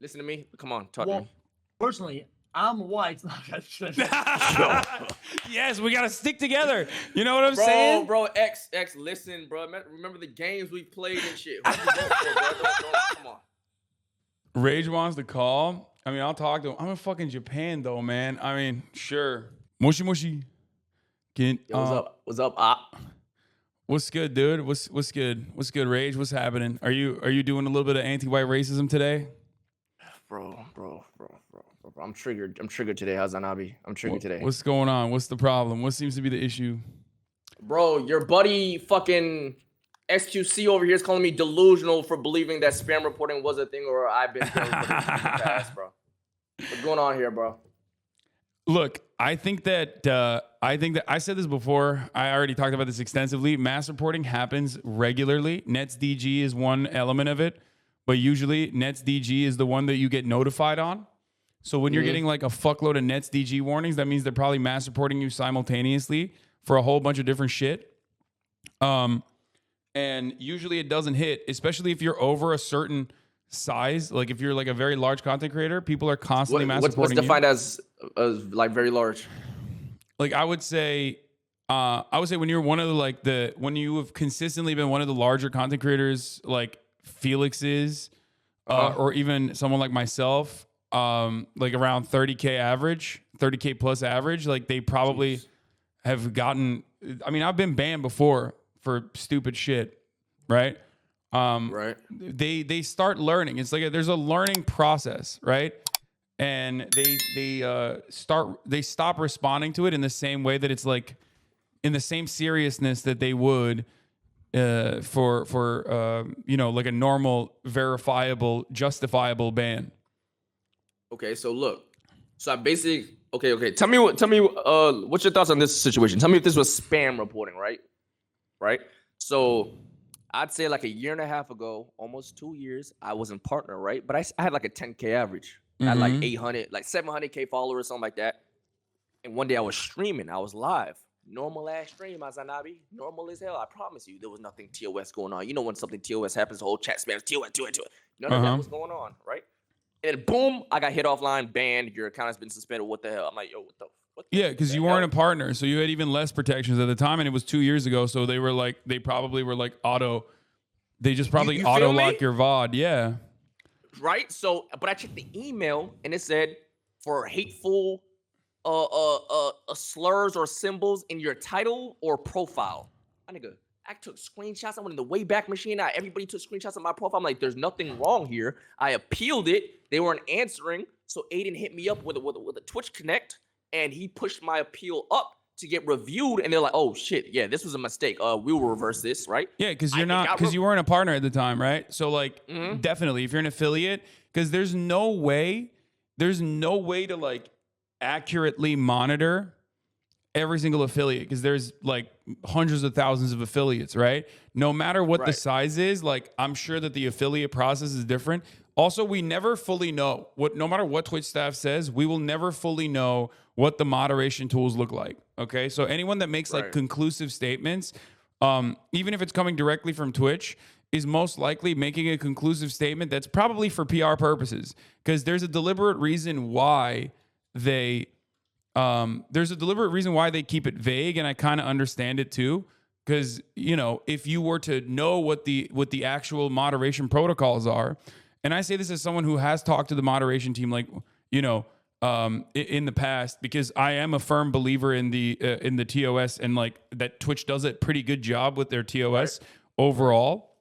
Listen to me. Come on, talk to Well, me. personally, I'm white. Yes, we gotta stick together. You know what I'm saying? Bro, X, listen, bro. Remember the games we played and shit. Who you vote for, bro? Come on. Rage wants to call. I mean, I'll talk to him. I'm in fucking Japan though, man. I mean, sure. Mushi mushi. Yo, what's up? What's up, Op? What's good, dude? What's good? What's good, Rage? What's happening? Are you doing a little bit of anti-white racism today? Bro. I'm triggered. I'm triggered today, HasanAbi. I'm triggered today. What's going on? What's the problem? What seems to be the issue? Bro, your buddy fucking xQc over here is calling me delusional for believing that spam reporting was a thing, or I've been spam reporting in the past, bro. What's going on here, bro? Look, I think that I said this before. I already talked about this extensively. Mass reporting happens regularly. NetsDG is one element of it, but usually NetsDG is the one that you get notified on. So when you're getting like a fuckload of NetsDG warnings, that means they're probably mass reporting you simultaneously for a whole bunch of different shit. And usually it doesn't hit, especially if you're over a certain size. Like if you're like a very large content creator, people are constantly mass reporting. What's defined as like very large? Like I would say when you're one of when you have consistently been one of the larger content creators, like Felix is, or even someone like myself, like around 30K average, 30K plus average, like they probably have gotten. I mean, I've been banned before for stupid shit, right? Right. They start learning. It's like there's a learning process, right? And they stop responding to it in the same way that it's like in the same seriousness that they would for like a normal, verifiable, justifiable ban. Okay, so look. So I basically okay. Tell me what's your thoughts on this situation? Tell me if this was spam reporting, right? Right? So I'd say like a year and a half ago, almost 2 years, I was in partner, right? But I had like a 10K average. I had like 800, like 700K followers, something like that. And one day I was streaming. I was live. Normal ass stream, HasanAbi. Normal as hell. I promise you, there was nothing TOS going on. You know when something TOS happens, the whole chat spams TOS. None of that was going on, right? And then boom, I got hit offline, banned. Your account has been suspended. What the hell? I'm like, yo, what the? Yeah, because you weren't a partner, so you had even less protections at the time, and it was 2 years ago. So they probably were like auto. They just probably you auto feel lock me? your VOD. Yeah. Right? So, but I checked the email and it said for hateful slurs or symbols in your title or profile. My nigga, I took screenshots. I went in the Wayback Machine. Everybody took screenshots of my profile. I'm like, there's nothing wrong here. I appealed it. They weren't answering. So Aiden hit me up with a Twitch Connect, and he pushed my appeal up to get reviewed. And they're like, oh shit, yeah, this was a mistake. We will reverse this, right? Yeah, because you weren't a partner at the time, right? So like, definitely, if you're an affiliate, because there's no way to like accurately monitor every single affiliate, because there's like hundreds of thousands of affiliates, right? No matter what the size is, like I'm sure that the affiliate process is different. Also, we never fully know no matter what Twitch staff says, we will never fully know what the moderation tools look like. Okay. So anyone that makes like conclusive statements, even if it's coming directly from Twitch, is most likely making a conclusive statement that's probably for PR purposes, because there's a deliberate reason why they keep it vague, and I kind of understand it too. Because if you were to know what the actual moderation protocols are, and I say this as someone who has talked to the moderation team, like in the past, because I am a firm believer in the TOS, and like that Twitch does a pretty good job with their TOS overall.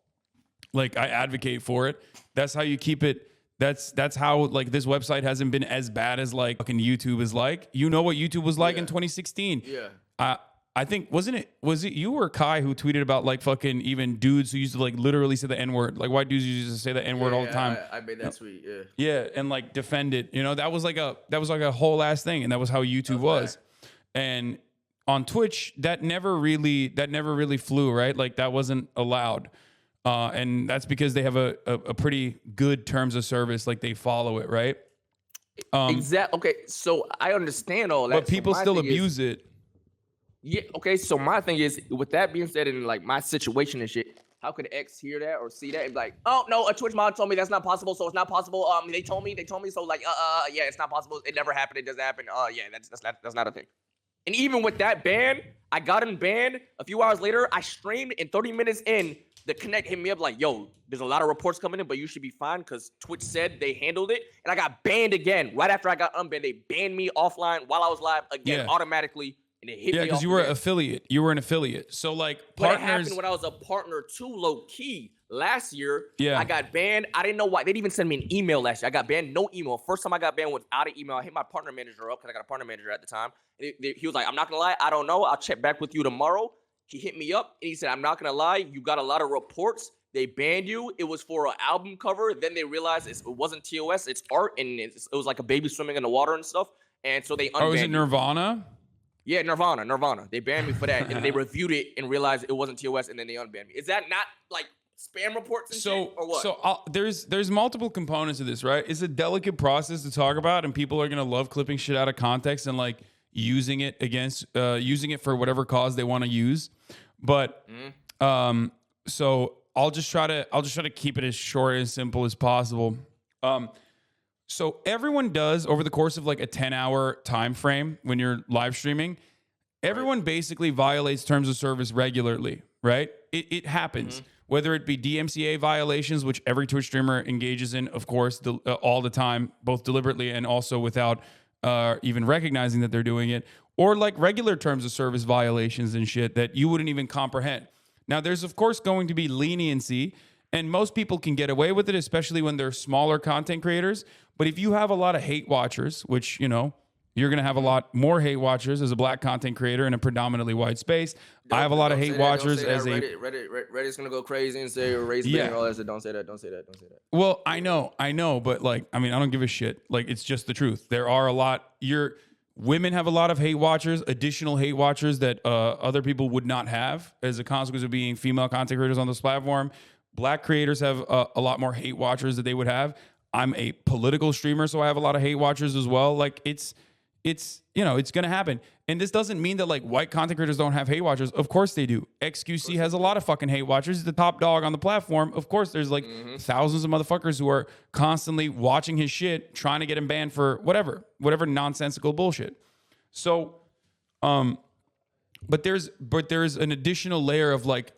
Like I advocate for it. That's how you keep it. That's how like this website hasn't been as bad as like fucking YouTube is like. You know what YouTube was like in 2016. Yeah. I think was it you or Kai who tweeted about like fucking even dudes who used to like literally say the N-word, like white dudes used to say the N-word all the time. I made that tweet. Yeah. Yeah, and like defend it. That was like a whole ass thing, and that was how YouTube was. And on Twitch, that never really flew, right? Like that wasn't allowed. And that's because they have a pretty good terms of service, like they follow it, right? Exactly. Okay, so I understand all that, but people still abuse it. Yeah. Okay. So my thing is, with that being said, and like my situation and shit, how could X hear that or see that and be like, oh no, a Twitch mod told me that's not possible, so it's not possible. They told me, so like, yeah, it's not possible. It never happened. It doesn't happen. Yeah, that's not a thing. And even with that ban, I got him banned. A few hours later, I streamed, and 30 minutes in, the Connect hit me up like, yo, there's a lot of reports coming in, but you should be fine because Twitch said they handled it. And I got banned again. Right after I got unbanned, they banned me offline while I was live again automatically. And it hit me because you were affiliate. You were an affiliate. So like partners. But it happened when I was a partner too, low key. Last year, I got banned. I didn't know why. They didn't even send me an email last year. I got banned, no email. First time I got banned without an email. I hit my partner manager up because I got a partner manager at the time. He was like, I'm not going to lie. I don't know. I'll check back with you tomorrow. He hit me up and he said, I'm not going to lie. You got a lot of reports. They banned you. It was for an album cover. Then they realized it wasn't TOS. It's art. And it was like a baby swimming in the water and stuff. And so they unbanned is it Nirvana? Yeah, Nirvana. They banned me for that. And they reviewed it and realized it wasn't TOS. And then they unbanned me. Is that not like spam reports and shit, or what? So there's multiple components of this, right? It's a delicate process to talk about, and people are gonna love clipping shit out of context and like using it for whatever cause they want to use. But so I'll just try to keep it as short and simple as possible. So everyone does over the course of like a 10-hour time frame when you're live streaming, everyone basically violates terms of service regularly, right? It happens. Whether it be DMCA violations, which every Twitch streamer engages in, of course, all the time, both deliberately and also without even recognizing that they're doing it, or like regular terms of service violations and shit that you wouldn't even comprehend. Now, there's, of course, going to be leniency, and most people can get away with it, especially when they're smaller content creators. But if you have a lot of hate watchers, which, you know, you're going to have a lot more hate watchers as a black content creator in a predominantly white space. I have a lot of hate watchers as Reddit's going to go crazy and say race baiting and all that. Don't say that. Well, I know, but like, I mean, I don't give a shit. Like, it's just the truth. There are a lot. Women have a lot of hate watchers, additional hate watchers that other people would not have as a consequence of being female content creators on this platform. Black creators have a lot more hate watchers that they would have. I'm a political streamer, so I have a lot of hate watchers as well. Like, it's going to happen. And this doesn't mean that like white content creators don't have hate watchers. Of course they do. XQC has a lot of fucking hate watchers. He's the top dog on the platform. Of course there's like thousands of motherfuckers who are constantly watching his shit, trying to get him banned for whatever nonsensical bullshit. So, but there's an additional layer of like,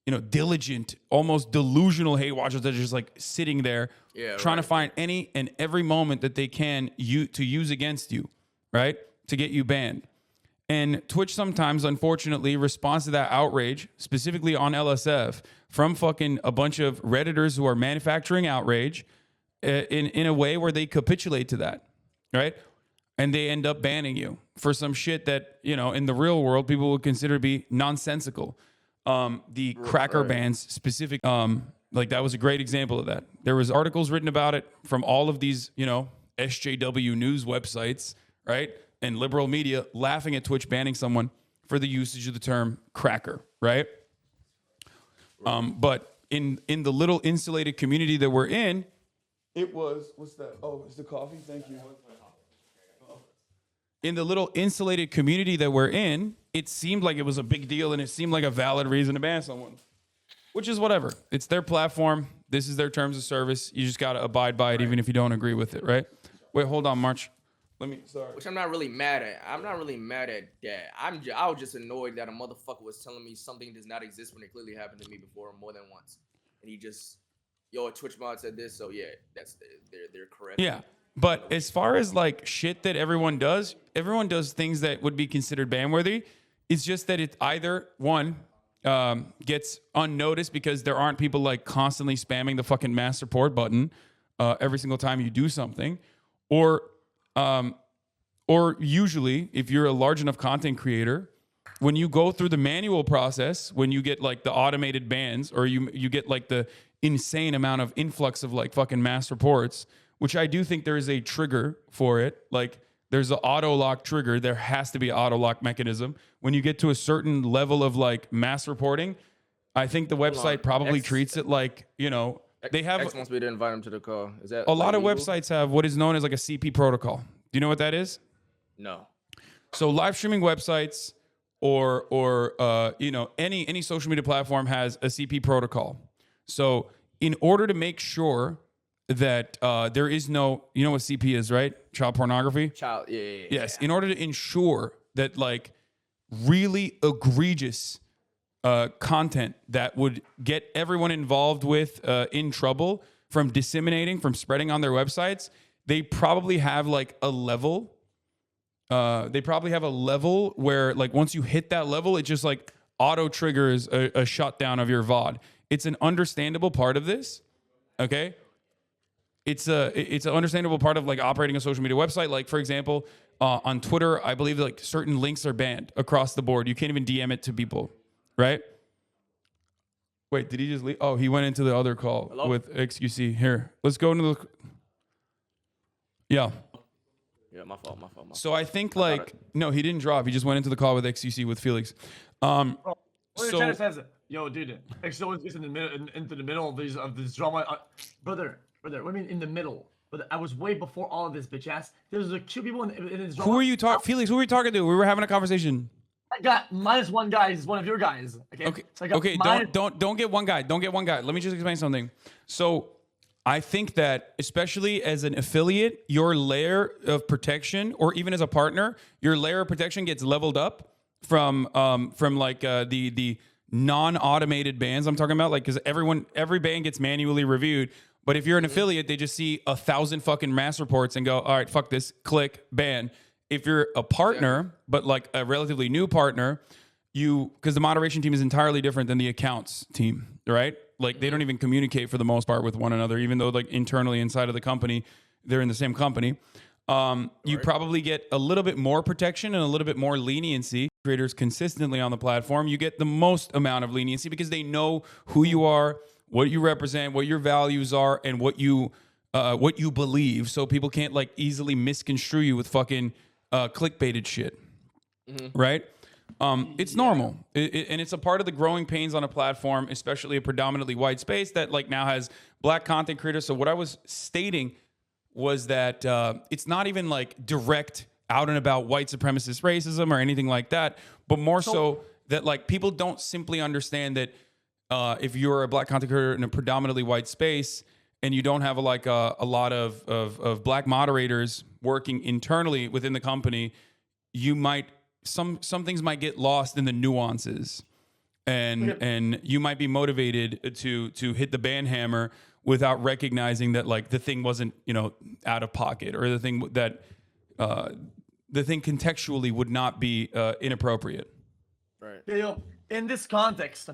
you know, diligent, almost delusional hate watchers that are just like sitting there trying to find any and every moment that they can to use against you, right? To get you banned. And Twitch sometimes, unfortunately, responds to that outrage, specifically on LSF, from fucking a bunch of Redditors who are manufacturing outrage in a way where they capitulate to that, right? And they end up banning you for some shit that, you know, in the real world, people would consider to be nonsensical. The cracker bans specific, like that was a great example of that. There was articles written about it from all of these, you know, SJW news websites, right? And liberal media laughing at Twitch banning someone for the usage of the term cracker, right? But in the little insulated community that we're in, it was, what's that? Oh, it's the coffee? Thank you. In the little insulated community that we're in, it seemed like it was a big deal and it seemed like a valid reason to ban someone, which is whatever. It's their platform. This is their terms of service. You just got to abide by it, even if you don't agree with it, right? Wait, hold on, March. Sorry. Which I'm not really mad at. I'm not really mad at that. I was just annoyed that a motherfucker was telling me something does not exist when it clearly happened to me before more than once. And he just, a Twitch mod said this, so yeah, they're correct. Yeah. But as far as like shit that everyone does things that would be considered ban-worthy. It's just that it either, one, gets unnoticed because there aren't people like constantly spamming the fucking mass support button every single time you do something, or usually if you're a large enough content creator, when you go through the manual process, when you get like the automated bans, or you get like the insane amount of influx of like fucking mass reports, which I do think there is a trigger for it. Like there's an auto lock trigger. There has to be an auto lock mechanism. When you get to a certain level of like mass reporting, I think the website probably treats it like, you know, they have. X wants me to invite him to the call. Is that a lot of websites have what is known as like a CP protocol. Do you know what that is? No. So live streaming websites or you know, any social media platform has a CP protocol. So in order to make sure that there is no, you know what CP is, right? Child pornography. Yes. In order to ensure that like really egregious content that would get everyone involved with in trouble from disseminating, from spreading on their websites, they probably have like a level. They probably have a level where like once you hit that level, it just like auto triggers a shutdown of your VOD. It's an understandable part of this. Okay. It's an understandable part of like operating a social media website. Like for example, on Twitter, I believe like certain links are banned across the board. You can't even DM it to people, right? Wait, did he just leave? Oh, he went into the other call with xQc. Here, let's go into the. Yeah. Yeah, my fault. So I think like no, he didn't drop. He just went into the call with xQc with Felix. Well, the chat says, "Yo, dude, xQc is into the middle of this drama, brother. What do you mean in the middle? But I was way before all of this, bitch ass. There's like two people in this drama. Who are you talking, Felix? Who are we talking to? We were having a conversation. I got -1 guy. He's one of your guys. Okay. So Okay. Don't get one guy. Don't get one guy. Let me just explain something. So I think that especially as an affiliate, your layer of protection, or even as a partner, your layer of protection gets leveled up from like the non-automated bans I'm talking about, like because every ban gets manually reviewed. But if you're an affiliate, they just see 1,000 fucking mass reports and go, all right, fuck this, click, ban. If you're a partner, but like a relatively new partner, because the moderation team is entirely different than the accounts team, right? Like they don't even communicate for the most part with one another, even though like internally inside of the company, they're in the same company. You probably get a little bit more protection and a little bit more leniency. Creators consistently on the platform, you get the most amount of leniency because they know who you are, what you represent, what your values are, and what you believe. So people can't like easily misconstrue you with fucking clickbaited shit, right? It's normal, and it's a part of the growing pains on a platform, especially a predominantly white space that like now has black content creators. So what I was stating was that it's not even like direct out and about white supremacist racism or anything like that, but more so that like people don't simply understand that if you're a black content creator in a predominantly white space and you don't have a lot of black moderators working internally within the company, you might some things might get lost in the nuances, and you might be motivated to hit the ban hammer without recognizing that like the thing wasn't, you know, out of pocket, or the thing that the thing contextually would not be inappropriate. Right. Yo, in this context,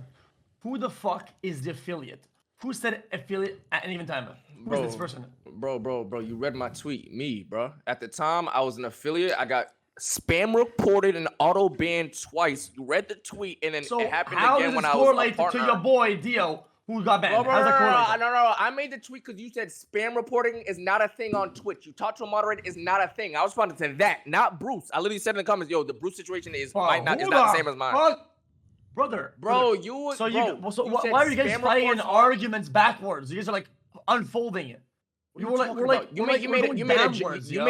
who the fuck is the affiliate? Who said affiliate at any given time? Who is this person? Bro, you read my tweet. Me, bro. At the time, I was an affiliate. I got spam reported and auto banned twice. You read the tweet, and then it happened again when I was a partner. To your boy Dio, who got banned? How's that correlate? No. I made the tweet because you said spam reporting is not a thing on Twitch. You talk to a moderator is not a thing. I was responding to that, not Bruce. I literally said in the comments, yo, the Bruce situation is not the same as mine. Brother. Bro, why are you guys fighting in arguments backwards? You guys are like unfolding it. You made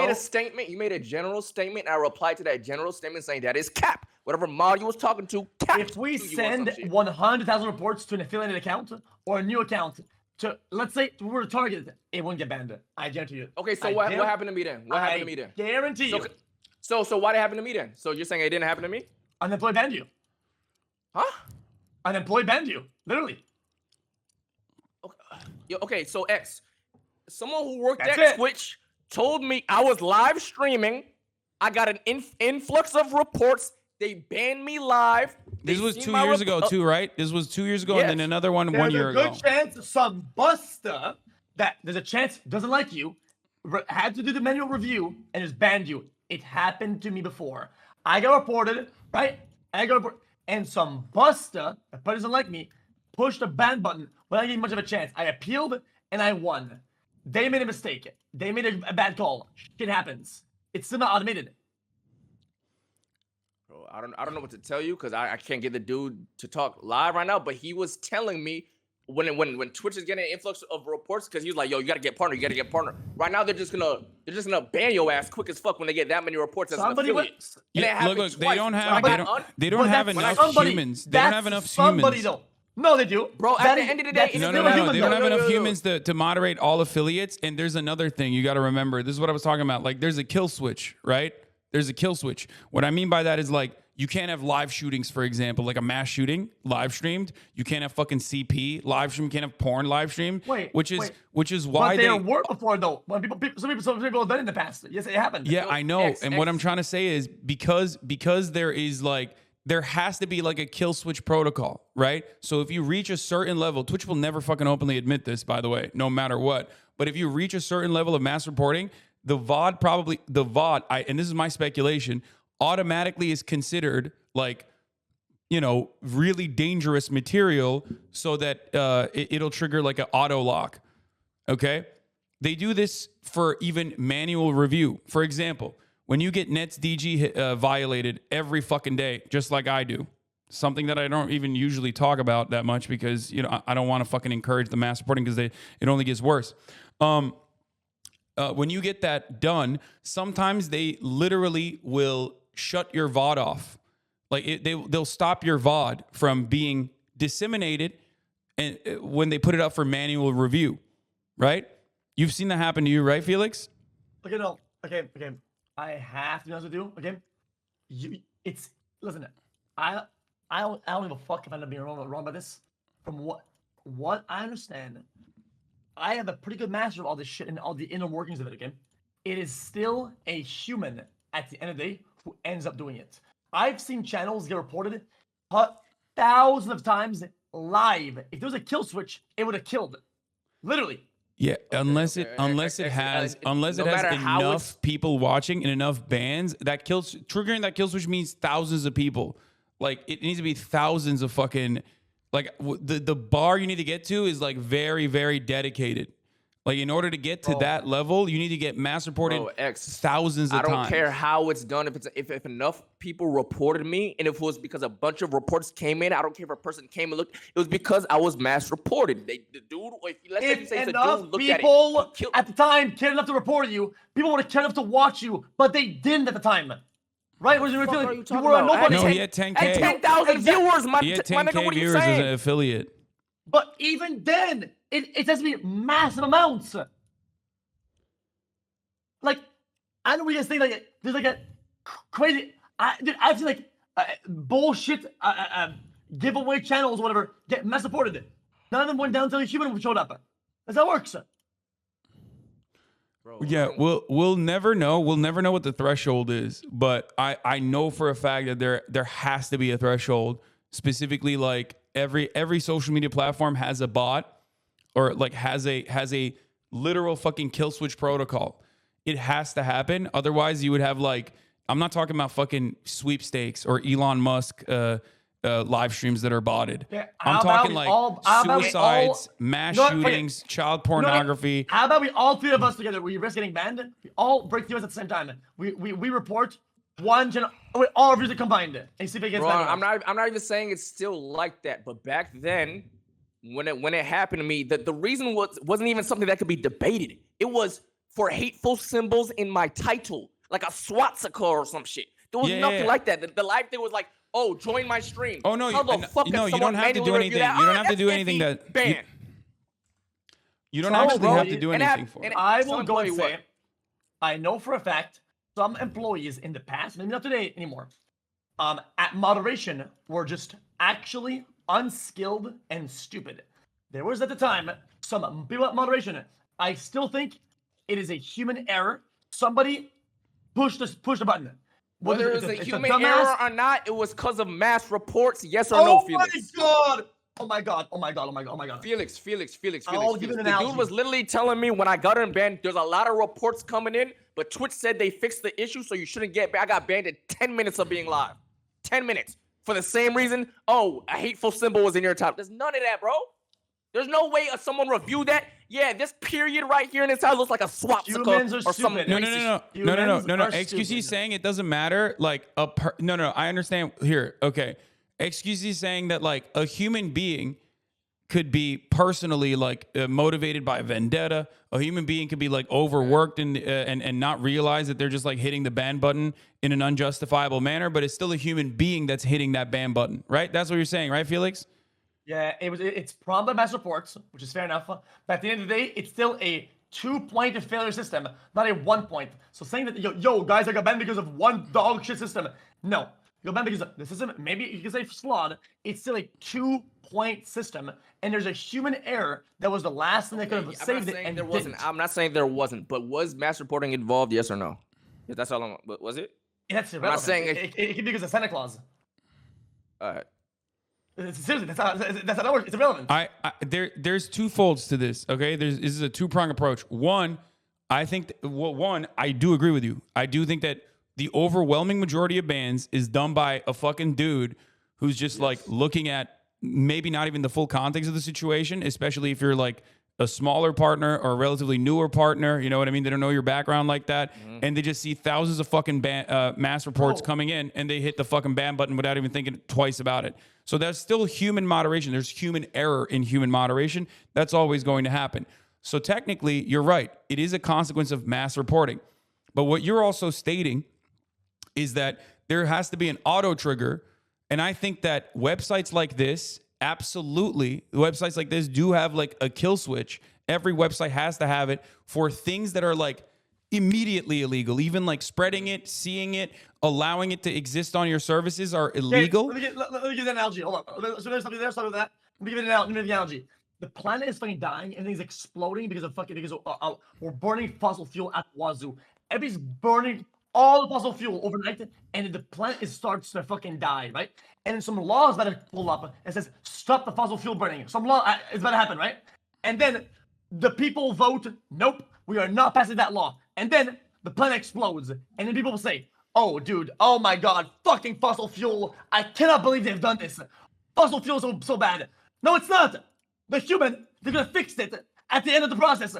a statement. You made a general statement. And I replied to that general statement saying that is cap. Whatever mod you was talking to, cap. If we send 100,000 reports to an affiliated account or a new account to, let's say we were targeted, it wouldn't get banned. I guarantee you. Okay, so what happened to me then? What happened to me then? Guarantee you. So why did it happen to me then? So you're saying it didn't happen to me? Unemployed banned you. Huh? Unemployed banned you. Literally. Okay, so X. Someone who worked at Twitch told me I was live streaming. I got an influx of reports. They banned me live. This was 2 years ago too, right? This was 2 years ago, and then another one year ago. There's a good chance some buster there's a chance doesn't like you, had to do the manual review, and just banned you. It happened to me before. I got reported, right? And some buster that doesn't like me pushed the ban button without getting much of a chance. I appealed and I won. They made a mistake. They made a bad call. Shit happens. It's still not automated. Bro, I don't know what to tell you because I can't get the dude to talk live right now. But he was telling me when Twitch is getting an influx of reports because he was like, yo, you gotta get partner. Right now they're just gonna ban your ass quick as fuck when they get that many reports as an affiliate. Look, they don't have enough humans. They don't have enough humans. Though. No, they do. Bro, at the end of the day, no. They don't have enough humans to moderate all affiliates. And there's another thing you got to remember. This is what I was talking about. Like, there's a kill switch, right? There's a kill switch. What I mean by that is like, you can't have live shootings, for example, like a mass shooting live streamed. You can't have fucking CP live stream. You can't have porn live streamed. Which is why they were before though. When some people have done it in the past. Yes, it happened. Yeah, I know. What I'm trying to say is because there is like. There has to be like a kill switch protocol, right? So if you reach a certain level, Twitch will never fucking openly admit this, by the way, no matter what. But if you reach a certain level of mass reporting, the VOD, and this is my speculation, automatically is considered like, you know, really dangerous material so that it'll trigger like an auto lock, okay? They do this for even manual review. For example, when you get Nets DG violated every fucking day, just like I do, something that I don't even usually talk about that much because, you know, I don't want to fucking encourage the mass reporting because it only gets worse. When you get that done, sometimes they literally will shut your VOD off. Like they'll stop your VOD from being disseminated and when they put it up for manual review, right? You've seen that happen to you, right, Felix? Okay, no. Okay. I have to be honest with you. Okay, listen. I don't give a fuck if I end up being wrong by this. From what I understand, I have a pretty good master of all this shit and all the inner workings of it. Okay, it is still a human at the end of the day who ends up doing it. I've seen channels get reported thousands of times live. If there was a kill switch, it would have killed. Literally. Yeah, unless it has enough people watching and enough bans, triggering that kill switch means thousands of people. Like it needs to be thousands of fucking like the bar you need to get to is like very, very dedicated. Like in order to get to that level, you need to get mass reported thousands of times. I don't care how it's done. If enough people reported me, and if it was because a bunch of reports came in, I don't care if a person came and looked. It was because I was mass reported. If enough people at the time cared enough to report you, people would have cared enough to watch you, but they didn't at the time. Right? What are you feeling? You were nobody. No, he had 10K. He had 10,000 viewers. He had 10K viewers as an affiliate. But even then, it has to be massive amounts. Like, I know we just think like there's like a crazy. I've seen like bullshit giveaway channels, or whatever, get mass supported. None of them went down until a human showed up. That's how it works. Bro, yeah, we'll never know. We'll never know what the threshold is, but I know for a fact that there has to be a threshold. Specifically, like every social media platform has a bot or like has a literal fucking kill switch protocol. It has to happen. Otherwise, you would have like, I'm not talking about fucking sweepstakes or Elon Musk live streams that are botted. Yeah, I'm talking like suicides, mass shootings, child pornography. How about we all three of us together? We risk getting banned. We all break through at the same time. We report one channel. All reviews are combined and see if it gets banned. I'm not even saying it's still like that. But back then, when it happened to me, the reason wasn't even something that could be debated. It was for hateful symbols in my title, like a swastika or some shit. There was nothing like that. The live thing was like, oh, join my stream. Oh no, you don't have to do anything. You don't have to do anything that ban. You don't actually have to do anything for it. I will go and say, I know for a fact some employees in the past, maybe not today anymore, at moderation were just actually unskilled and stupid. There was at the time some people at moderation. I still think it is a human error. Somebody push the button. Whether it was a human error or not, it was because of mass reports. Yes or no, Felix? Oh my god. Felix. The dude was literally telling me when I got him banned, there's a lot of reports coming in, but Twitch said they fixed the issue, so you shouldn't get banned. I got banned in 10 minutes of being live. 10 minutes. For the same reason, oh, a hateful symbol was in your top. There's none of that, bro. There's no way someone reviewed that. Yeah, this period right here in this house looks like a swastika or something. No. xQc saying it doesn't matter. Like no. I understand here. Okay, xQc saying that like a human being could be personally like motivated by vendetta. A human being could be like overworked and not realize that they're just like hitting the ban button in an unjustifiable manner, but it's still a human being that's hitting that ban button, right? That's what you're saying, right, Felix? Yeah, it's problem by mass reports, which is fair enough. But at the end of the day, it's still a 2-point failure system, not a 1 point. So saying that yo guys, I got banned because of one dog shit system. No, you got banned because of the system. Maybe you can say flawed. It's still a 2-point system, and there's a human error that was the last thing that could have saved it. And I'm not saying there wasn't, but was mass reporting involved? Yes or no? Yeah, that's all I'm. Was it? That's irrelevant. I'm not saying it could be because of Santa Claus. All right. Seriously, that's how it works. It's irrelevant. There's two folds to this. Okay, this is a 2-prong approach. One, I think I do agree with you. I do think that the overwhelming majority of bans is done by a fucking dude who's just like looking at maybe not even the full context of the situation, especially if you're like a smaller partner or a relatively newer partner. You know what I mean? They don't know your background like that, and they just see thousands of fucking mass reports coming in, and they hit the fucking ban button without even thinking twice about it. So that's still human moderation. There's human error in human moderation. That's always going to happen. So technically, you're right. It is a consequence of mass reporting. But what you're also stating is that there has to be an auto trigger. And I think that websites like this, absolutely, websites like this do have like a kill switch. Every website has to have it for things that are like immediately illegal. Even like spreading it, seeing it, allowing it to exist on your services are illegal. Okay, let me give an analogy. Hold on. So there's something there. Start with that. Let me give it an analogy. The planet is fucking dying. Everything's exploding because we're burning fossil fuel at wazoo. Everybody's burning all the fossil fuel overnight, and the planet starts to fucking die, right? And then some laws about to pull up and says stop the fossil fuel burning. Some law is about to happen, right? And then the people vote, nope, we are not passing that law. And then the planet explodes, and then people will say, oh, dude, oh my god, fucking fossil fuel! I cannot believe they've done this. Fossil fuel is so bad. No, it's not. The human, they're gonna fix it at the end of the process.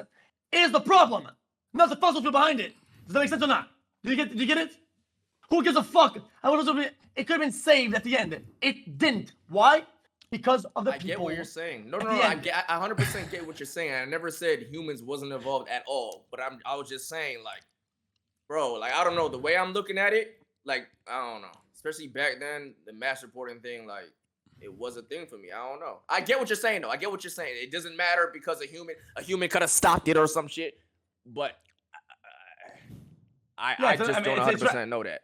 Is the problem, not the fossil fuel behind it. Does that make sense or not? Did you get it? Who gives a fuck? It could have been saved at the end. It didn't. Why? Because of the people. I get what you're saying. No, I 100% get what you're saying. I never said humans wasn't involved at all. But I was just saying, like, bro, like, I don't know. The way I'm looking at it, like, I don't know. Especially back then, the mass reporting thing, like, it was a thing for me. I don't know. I get what you're saying, though. I get what you're saying. It doesn't matter because a human could have stopped it or some shit. But I just don't 100% know that.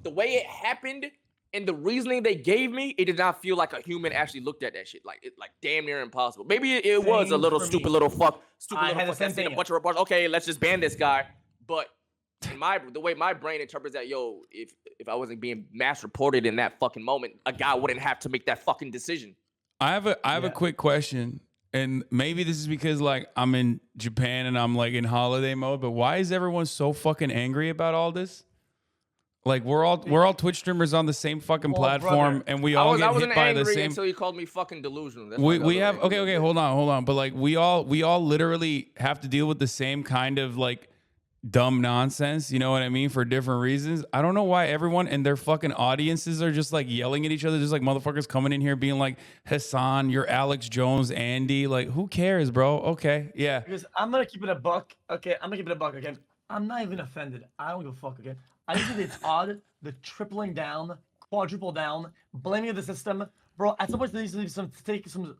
The way it happened and the reasoning they gave me, it did not feel like a human actually looked at that shit. Like it, like damn near impossible. Maybe it was a little stupid little fuck that seen a bunch of reports. Okay, let's just ban this guy. But the way my brain interprets that, yo, if I wasn't being mass reported in that fucking moment, a guy wouldn't have to make that fucking decision. I have a quick question. And maybe this is because like I'm in Japan and I'm like in holiday mode, but why is everyone so fucking angry about all this? Like we're all Twitch streamers on the same fucking platform, and we all get hit by the same. Until you called me fucking delusional. That's we have okay, hold on, but like we all literally have to deal with the same kind of like dumb nonsense, you know what I mean, for different reasons. I don't know why everyone and their fucking audiences are just like yelling at each other, just like motherfuckers coming in here being like, Hasan, you're Alex Jones, Andy. Like, who cares, bro? Okay, yeah. Because I'm gonna keep it a buck. Okay, okay. I'm not even offended. I don't give a fuck. Okay, I just think it's odd the tripling down, quadruple down, blaming the system, bro. At some point, there needs to be some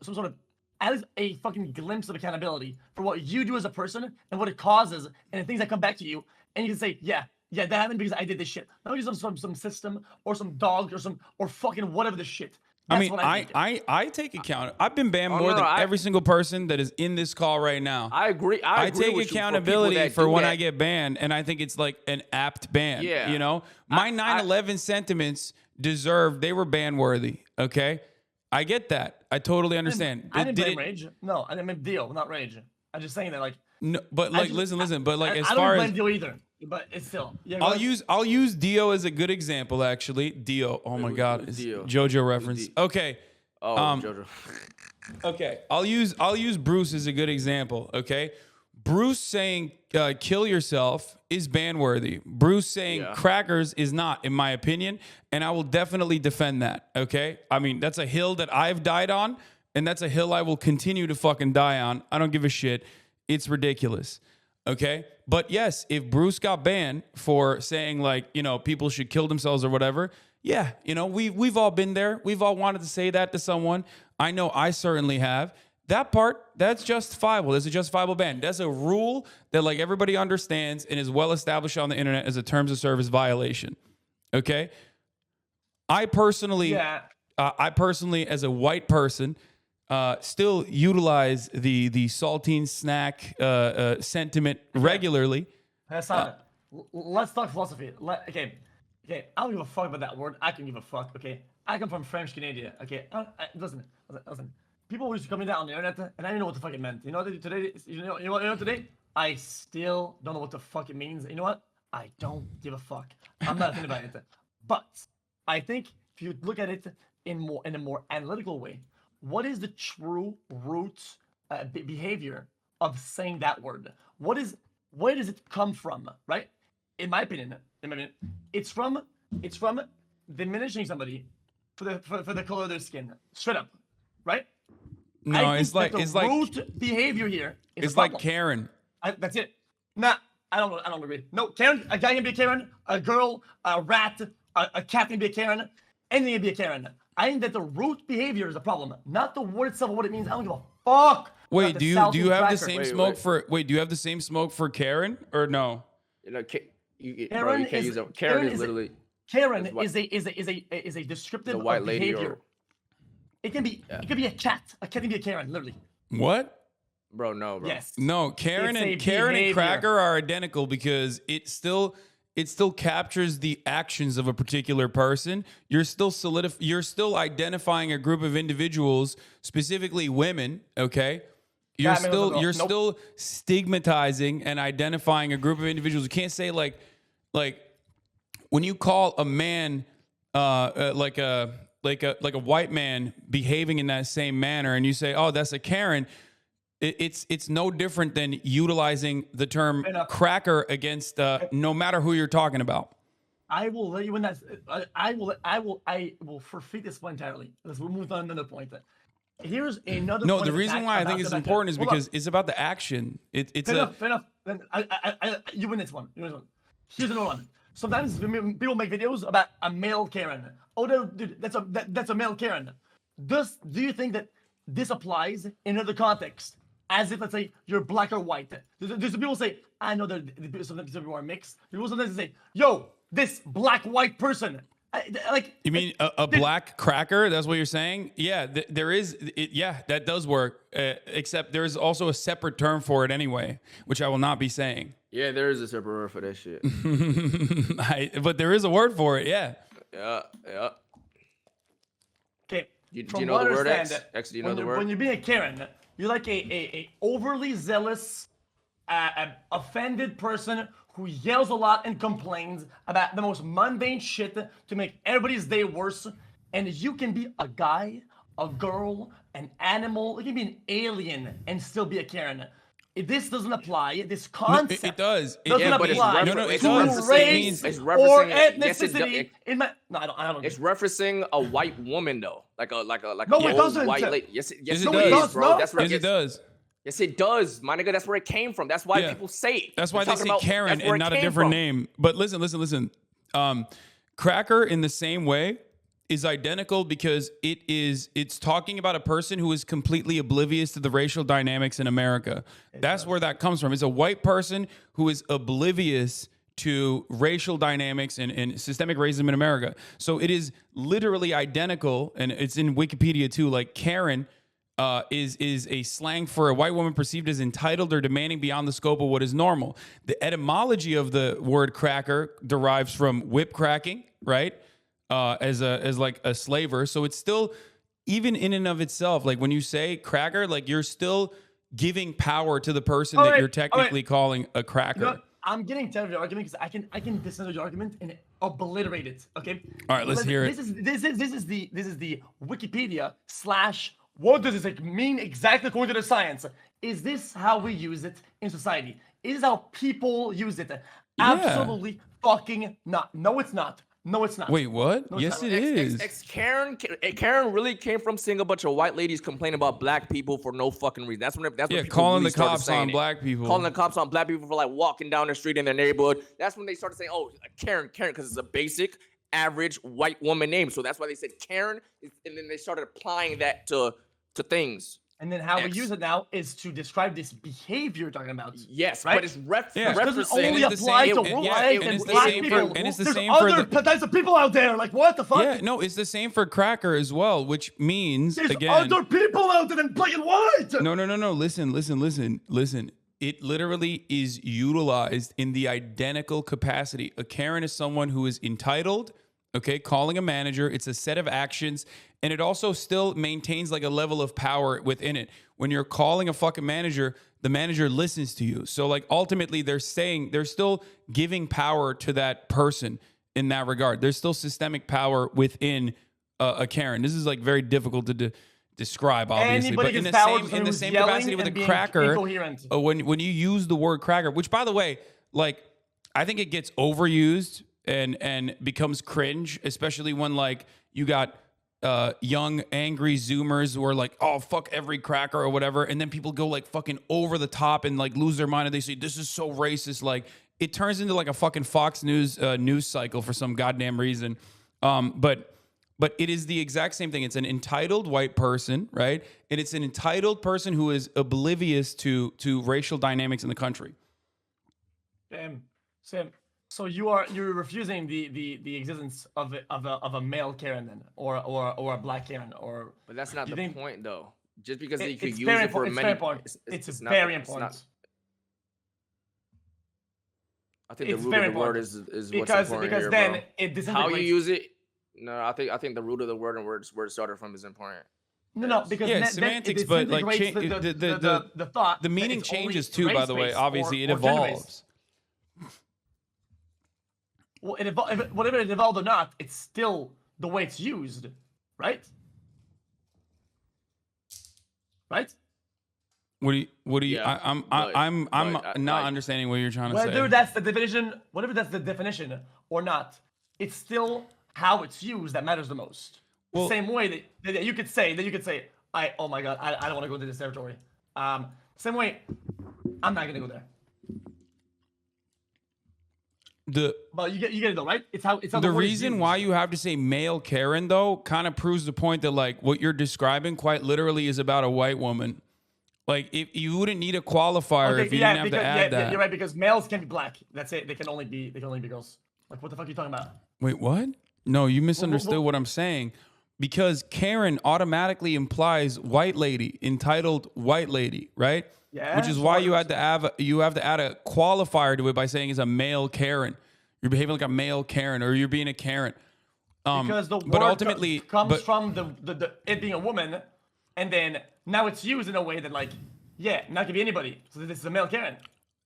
sort of at least a fucking glimpse of accountability for what you do as a person and what it causes and the things that come back to you. And you can say, yeah, that happened because I did this shit. Not just some system or some dog or fucking whatever the shit. That's I take account. I've been banned more than every single person that is in this call right now. I agree. I take accountability for when I get banned, and I think it's like an apt ban. Yeah. You know, my 9/11 sentiments they were ban worthy. Okay. I get that. I totally understand. I didn't blame Rage. No, I didn't mean Dio, not Rage. I'm just saying that, like. No, but like, listen. But like, I don't blame Dio either. But it's still. Yeah, I'll use Dio as a good example. Actually, Dio. Oh my God, it's Dio. JoJo reference. Okay. Oh, JoJo. Okay, I'll use Bruce as a good example. Okay, Bruce saying kill yourself is ban worthy. Bruce saying crackers is not, in my opinion, and I will definitely defend that. Okay, I mean that's a hill that I've died on, and that's a hill I will continue to fucking die on. I don't give a shit. It's ridiculous. Okay? But yes, if Bruce got banned for saying like, you know, people should kill themselves or whatever, yeah, you know, we've all been there. We've all wanted to say that to someone. I know I certainly have. That part, that's justifiable. There's a justifiable ban. That's a rule that like everybody understands and is well established on the internet as a terms of service violation. Okay? I personally, as a white person, still utilize the saltine snack sentiment regularly. Hassan, let's talk philosophy. Okay, I don't give a fuck about that word. I can give a fuck. Okay, I come from French Canada. Okay, listen. People used to come in on the internet, and I didn't know what the fuck it meant. You know, today, today, I still don't know what the fuck it means. You know what? I don't give a fuck. I'm not thinking about it. But I think if you look at it in a more analytical way, what is the true root behavior of saying that word? Where does it come from? Right? In my opinion, it's from diminishing somebody for the color of their skin. Straight up, right? No, it's like root behavior here. It's like Karen. That's it. Nah, I don't agree. No, Karen. A guy can be a Karen. A girl, a rat, a cat can be a Karen. Anything can be a Karen. I think that the root behavior is a problem, not the word itself. What it means. I don't give a fuck. Wait, do you have the same smoke for? Wait, do you have the same smoke for Karen or no? You know, Karen is literally. Karen is a descriptive of white behavior. lady. It can be a cat. A cat can be a Karen, literally. What? Bro, no, bro. Yes. No, Karen and Cracker are identical because it still captures the actions of a particular person. You're still identifying a group of individuals, specifically women, okay? You're still stigmatizing and identifying a group of individuals. You can't say like when you call a man like a white man behaving in that same manner, and you say, "Oh, that's a Karen." It's no different than utilizing the term cracker against no matter who you're talking about. I will let you in that. I will forfeit this point entirely. Let's move on to another point. Here's another. No, point the reason why I think it's important is because it's about the action. It's fair enough. Then you win this one. Here's another one. Sometimes people make videos about a male Karen. Oh, dude, that's a male Karen. Do you think that this applies in another context? As if, let's say, you're black or white. There's people say, I know that sometimes people are mixed. People sometimes say, yo, this black-white person. You mean a black cracker? That's what you're saying? Yeah, there is. Yeah, that does work. Except there is also a separate term for it anyway, which I will not be saying. Yeah, there is a separate word for that shit. But there is a word for it. Yeah. Yeah. Okay. Do you know the word X? X, do you know the word? When you're being a Karen, you're like a overly zealous, offended person who yells a lot and complains about the most mundane shit to make everybody's day worse. And you can be a guy, a girl, an animal. You can be an alien and still be a Karen. This doesn't apply. This concept it does. Doesn't apply it to race or ethnicity. I don't. It's referencing a white woman though, like a it doesn't. White lady. Yes, it does, bro. That's where it does. Yes, it does, my nigga. That's where it came from. That's why people say it. That's why they say Karen and not a different name. But listen. Cracker in the same way is identical because it's talking about a person who is completely oblivious to the racial dynamics in America. That's where that comes from. It's a white person who is oblivious to racial dynamics and systemic racism in America. So it is literally identical, and it's in Wikipedia too. Like Karen is a slang for a white woman perceived as entitled or demanding beyond the scope of what is normal. The etymology of the word cracker derives from whip cracking, right? As like a slaver. So it's still, even in and of itself, like when you say cracker, like you're still giving power to the person that you're technically calling a cracker. You know, I'm getting tired of your argument because I can dismantle your argument and obliterate it. Okay. All right, let's hear it. This is the Wikipedia / what does this mean exactly according to the science? Is this how we use it in society? Is this how people use it? Absolutely fucking not. No, it's not. No, it's not. Wait, what? No, it's Yes, not. it is. Karen really came from seeing a bunch of white ladies complaining about black people for no fucking reason. That's when Yeah, people calling really the started cops saying on it. black people. Calling the cops on black people for like walking down the street in their neighborhood. That's when they started saying, "Oh, Karen," because it's a basic, average white woman name. So that's why they said Karen, and then they started applying that to things. And then how we use it now is to describe this behavior you're talking about. Yes, right? but it's Yeah. It doesn't referencing. only it's the apply same- to and- yeah, white and and it's the black same for- people. and it's the There's same for other the- types of people out there. Like, what the fuck? Yeah, no, it's the same for cracker as well, which means There's again. other people out there than black and white. No. Listen. It literally is utilized in the identical capacity. A Karen is someone who is entitled, okay, calling a manager. It's a set of actions, and it also still maintains like a level of power within it. When you're calling a fucking manager, the manager listens to you. So like ultimately they're still giving power to that person in that regard. There's still systemic power within a Karen. This is like very difficult to describe, obviously, Anybody but in gets the power same to in the who's same yelling capacity with and a being cracker, incoherent. when you use the word cracker, which by the way, like I think it gets overused and becomes cringe, especially when like you got young angry Zoomers who are like, oh fuck every cracker or whatever, and then people go like fucking over the top and like lose their mind and they say this is so racist. Like it turns into like a fucking Fox News news cycle for some goddamn reason. But it is the exact same thing. It's an entitled white person, right? And it's an entitled person who is oblivious to racial dynamics in the country. Sam. So you're refusing the existence of a male Karen then, or a black Karen, or. But that's not you the think- point, though. Just because you could It's use very it for important. many. It's very important. It's not- very it's not- important. I think It's the root very of the word important. is because what's important because here, then bro. it disintegrates. How you use it? No, I think the root of the word and where it started from is important. No, because Yeah, then it semantics, but like disintegrates the thought. the that meaning it's only changes too. By the way, race-based obviously it or gender-based. evolves. Well, whatever it evolved or not, it's still the way it's used, right? Right? What do you? Yeah, I'm but, not like- understanding what you're trying to Whether say. that's the definition, whatever that's the definition or not, it's still how it's used that matters the most. Well- The same way that you could say oh my god, I don't want to go into this territory. Same way, I'm not gonna go there. But you get it though, right? It's how The word is reason used. why you have to say male Karen though kind of proves the point that like what you're describing quite literally is about a white woman. Like if you wouldn't need a qualifier if you didn't have to add that. You're right, because males can be black. That's it. They can only be girls. Like what the fuck are you talking about? Wait, what? No, you misunderstood what I'm saying. Because Karen automatically implies white lady, entitled white lady, right? Yeah, Which is why sure. you have to add a qualifier to it by saying it's a male Karen. You're behaving like a male Karen, or you're being a Karen. Because the but word ultimately comes from the it being a woman, and then now it's used in a way that like, yeah, not gonna be anybody. So this is a male Karen.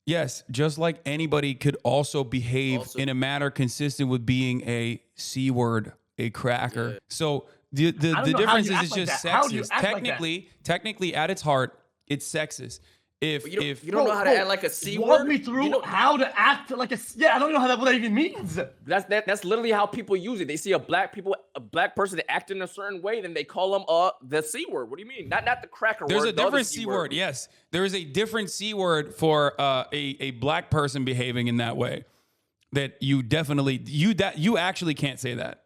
yes, just like anybody could also behave Also- in a manner consistent with being a C word, a cracker. Yeah. So the know how difference you is act it's like just that. How do you sexist. act like that? Technically, at its heart, it's sexist. If You don't know how to Bro, add like a C walk word. me through You know- how to act like a. Yeah, I don't know how what that even means. That's literally how people use it. They see a black person that act in a certain way, then they call them the C word. What do you mean? Not the cracker There's word. a the other different C word. Yes, there is a different C word for a black person behaving in that way. That you definitely you actually can't say that.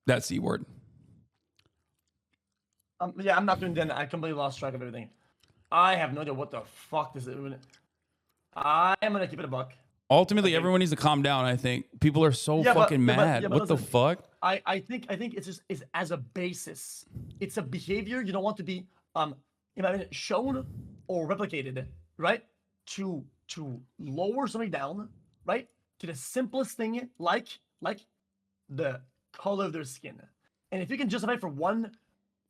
That C word. Yeah, I'm not doing that. I completely lost track of everything. I have no idea what the fuck this is. I am gonna keep it a buck. Ultimately, everyone needs to calm down. I think people are so Yeah, but- fucking yeah, but- mad. yeah, but What the listen. fuck? I think it's just is as a basis. It's a behavior you don't want to be shown or replicated, right? To lower something down, right? To the simplest thing like the color of their skin. And if you can justify it for one,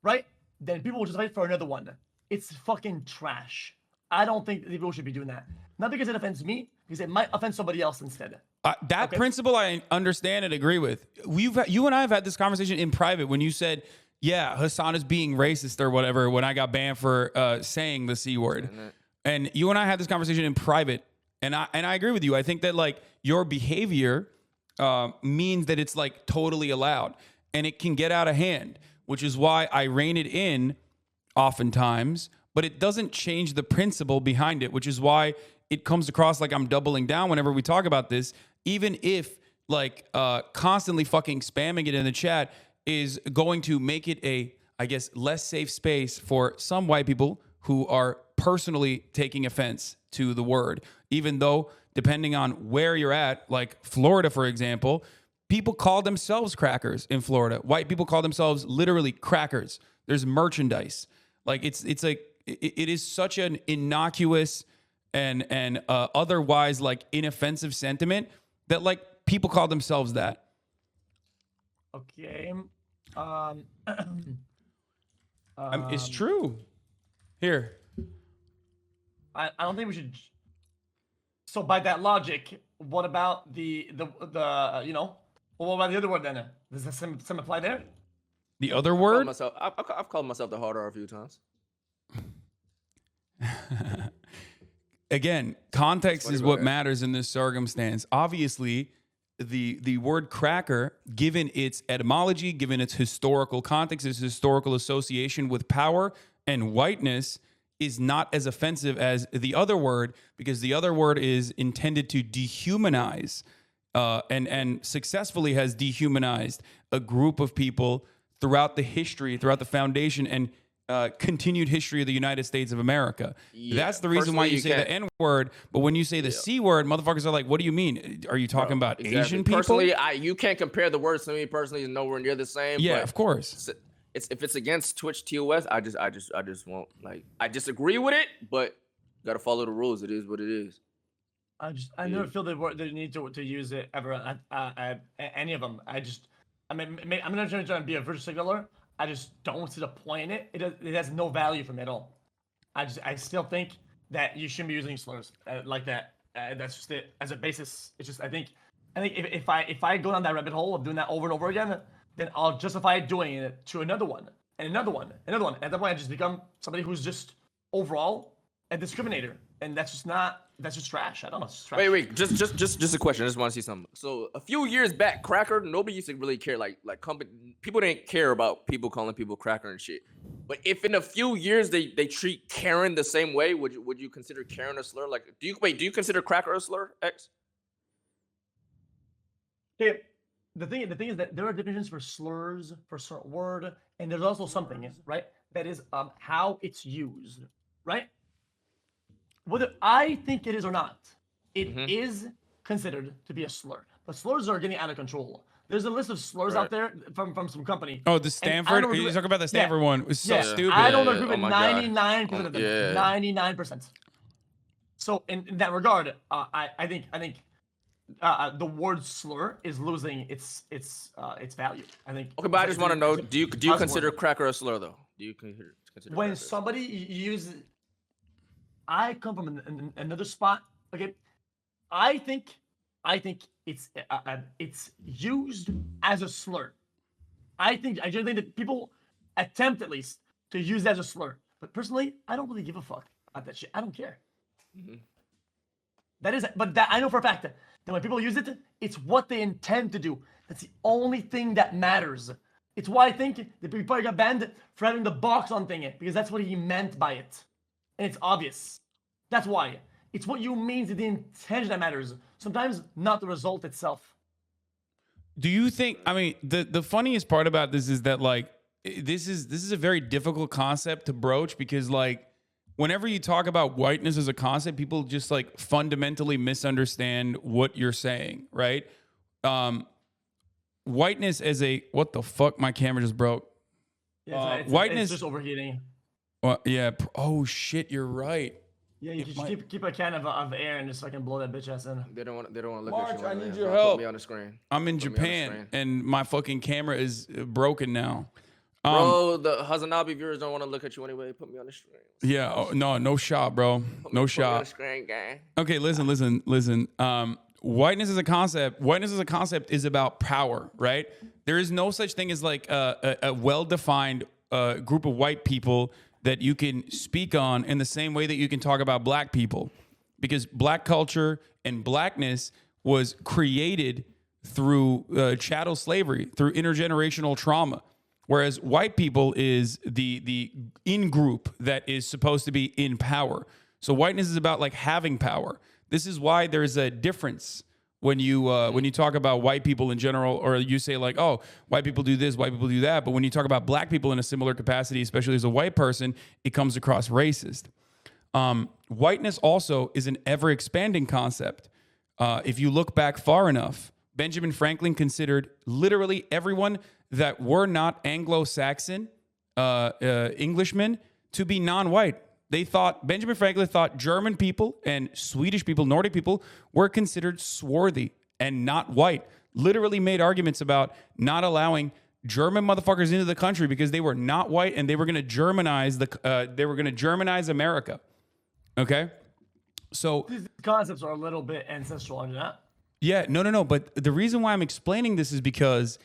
right? Then people will justify it for another one. It's fucking trash. I don't think people should be doing that. Not because it offends me, because it might offend somebody else instead. That Okay. principle I understand and agree with. You and I have had this conversation in private when you said, yeah, Hasan is being racist or whatever when I got banned for saying the C word. And you and I had this conversation in private, and I agree with you. I think that like your behavior means that it's like totally allowed, and it can get out of hand, which is why I rein it in oftentimes, but it doesn't change the principle behind it, which is why it comes across like I'm doubling down whenever we talk about this, even if like constantly fucking spamming it in the chat is going to make it a, I guess, less safe space for some white people who are personally taking offense to the word, even though depending on where you're at, like Florida, for example, people call themselves crackers in Florida. White people call themselves literally crackers. There's merchandise. Like it is such an innocuous and otherwise like inoffensive sentiment that like people call themselves that. Okay. It's true. Here. I don't think we should. So by that logic, what about the you know? Well, what about the other word then? Does the same apply there? The other word? I've called myself the hard R a few times. Again, context is what matters in this circumstance. Obviously, the word cracker, given its etymology, given its historical context, its historical association with power and whiteness, is not as offensive as the other word, because the other word is intended to dehumanize and successfully has dehumanized a group of people throughout the history, throughout the foundation and continued history of the United States of America. Yeah, that's the reason why you say the N word, but when you say the C word, motherfuckers are like, what do you mean? Are you talking about Asian people? Personally, you can't compare the words to me personally, nowhere near the same. Yeah, but of course. If it's against Twitch TOS, I just won't, like, I disagree with it, but gotta follow the rules. It is what it is. I never feel the need to use it ever. Any of them. I'm not trying to be a virtue signaler. I just don't see the point in it. It has no value for me at all. I still think that you shouldn't be using slurs like that. That's just it as a basis. It's just I think if I go down that rabbit hole of doing that over and over again, then I'll justify doing it to another one and another one, another one. At that point, I just become somebody who's just overall a discriminator, and that's just trash. I don't know. It's trash. Wait, just a question. I just want to see something. So a few years back, cracker, nobody used to really care. Like people didn't care about people calling people cracker and shit. But if in a few years they treat Karen the same way, would you consider Karen a slur? Like, do you consider cracker a slur, X? Okay. The thing is that there are definitions for slurs for a certain word, and there's also something, right? That is how it's used, right? Whether I think it is or not, it is considered to be a slur. But slurs are getting out of control. There's a list of slurs out there from some company. Oh, the Stanford? You talking about the Stanford one? It was so stupid. I don't agree with 99% of them. 99%. So in that regard, I think the word slur is losing its value. I think. Okay, but I just want to know: do you consider cracker a slur though? Do you consider when somebody uses? I come from another spot. Okay, I think it's used as a slur. I just think that people attempt at least to use it as a slur. But personally, I don't really give a fuck about that shit. I don't care. That I know for a fact that when people use it, it's what they intend to do. That's the only thing that matters. It's why I think that he probably got banned for having the box on thing, because that's what he meant by it. And it's obvious. That's why. It's what you mean to the intention that matters. Sometimes not the result itself. Do you think, I mean, the funniest part about this is that like this is a very difficult concept to broach, because like whenever you talk about whiteness as a concept, people just like fundamentally misunderstand what you're saying, right? Whiteness as a, what the fuck, my camera just broke. Yeah, whiteness it's just overheating. Well, yeah. Oh shit, you're right. Yeah, you just keep a can of air and just fucking blow that bitch ass in. They don't want to look March, at you. I need your help. Put me on the screen. I'm in Japan and my fucking camera is broken now. Bro, the HasanAbi viewers don't want to look at you anyway. Put me on the screen. Yeah, no shot, bro. No shot. Put me on the screen, gang. Okay, listen. Whiteness as a concept is about power, right? There is no such thing as like a well-defined group of white people that you can speak on in the same way that you can talk about black people, because black culture and blackness was created through chattel slavery, through intergenerational trauma. Whereas white people is the in group that is supposed to be in power. So whiteness is about like having power. This is why there's a difference when you talk about white people in general, or you say like, oh, white people do this, white people do that. But when you talk about black people in a similar capacity, especially as a white person, it comes across racist. Whiteness also is an ever expanding concept. If you look back far enough, Benjamin Franklin considered literally everyone that were not Anglo-Saxon Englishmen to be non-white. Benjamin Franklin thought German people and Swedish people, Nordic people, were considered swarthy and not white. Literally made arguments about not allowing German motherfuckers into the country because they were not white and they were going to Germanize America. Okay, so These concepts are a little bit ancestral, aren't they not? Yeah, no. But the reason why I'm explaining this is because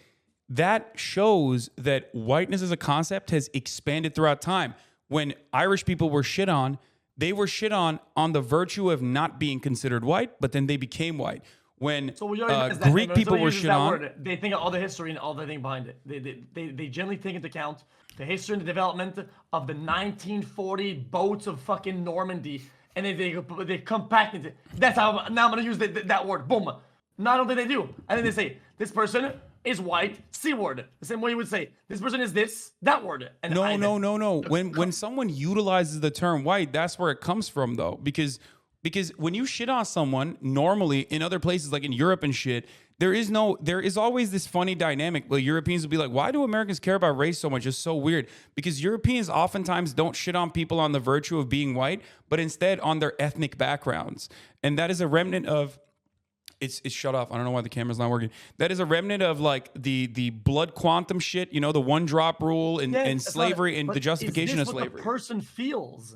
that shows that whiteness as a concept has expanded throughout time. When Irish people were shit on, they were shit on the virtue of not being considered white, but then they became white. When Greek people were shit on, they think of all the history and all the thing behind it. They generally take into account the history and the development of the 1940 boats of fucking Normandy, and they compact it. That's how now I'm gonna use that word. Boom. Not only they do, and then they say this person is white, C word. The same way you would say this person is this, that word. And no. When someone utilizes the term white, that's where it comes from though, because when you shit on someone normally in other places like in Europe and shit, there is always this funny dynamic where Europeans will be like, why do Americans care about race so much? It's so weird. Because Europeans oftentimes don't shit on people on the virtue of being white, but instead on their ethnic backgrounds. And that is a remnant of it's shut off. I don't know why the camera's not working. That is a remnant of like the blood quantum shit, the 1-drop rule and slavery and the justification of slavery. What the person feels.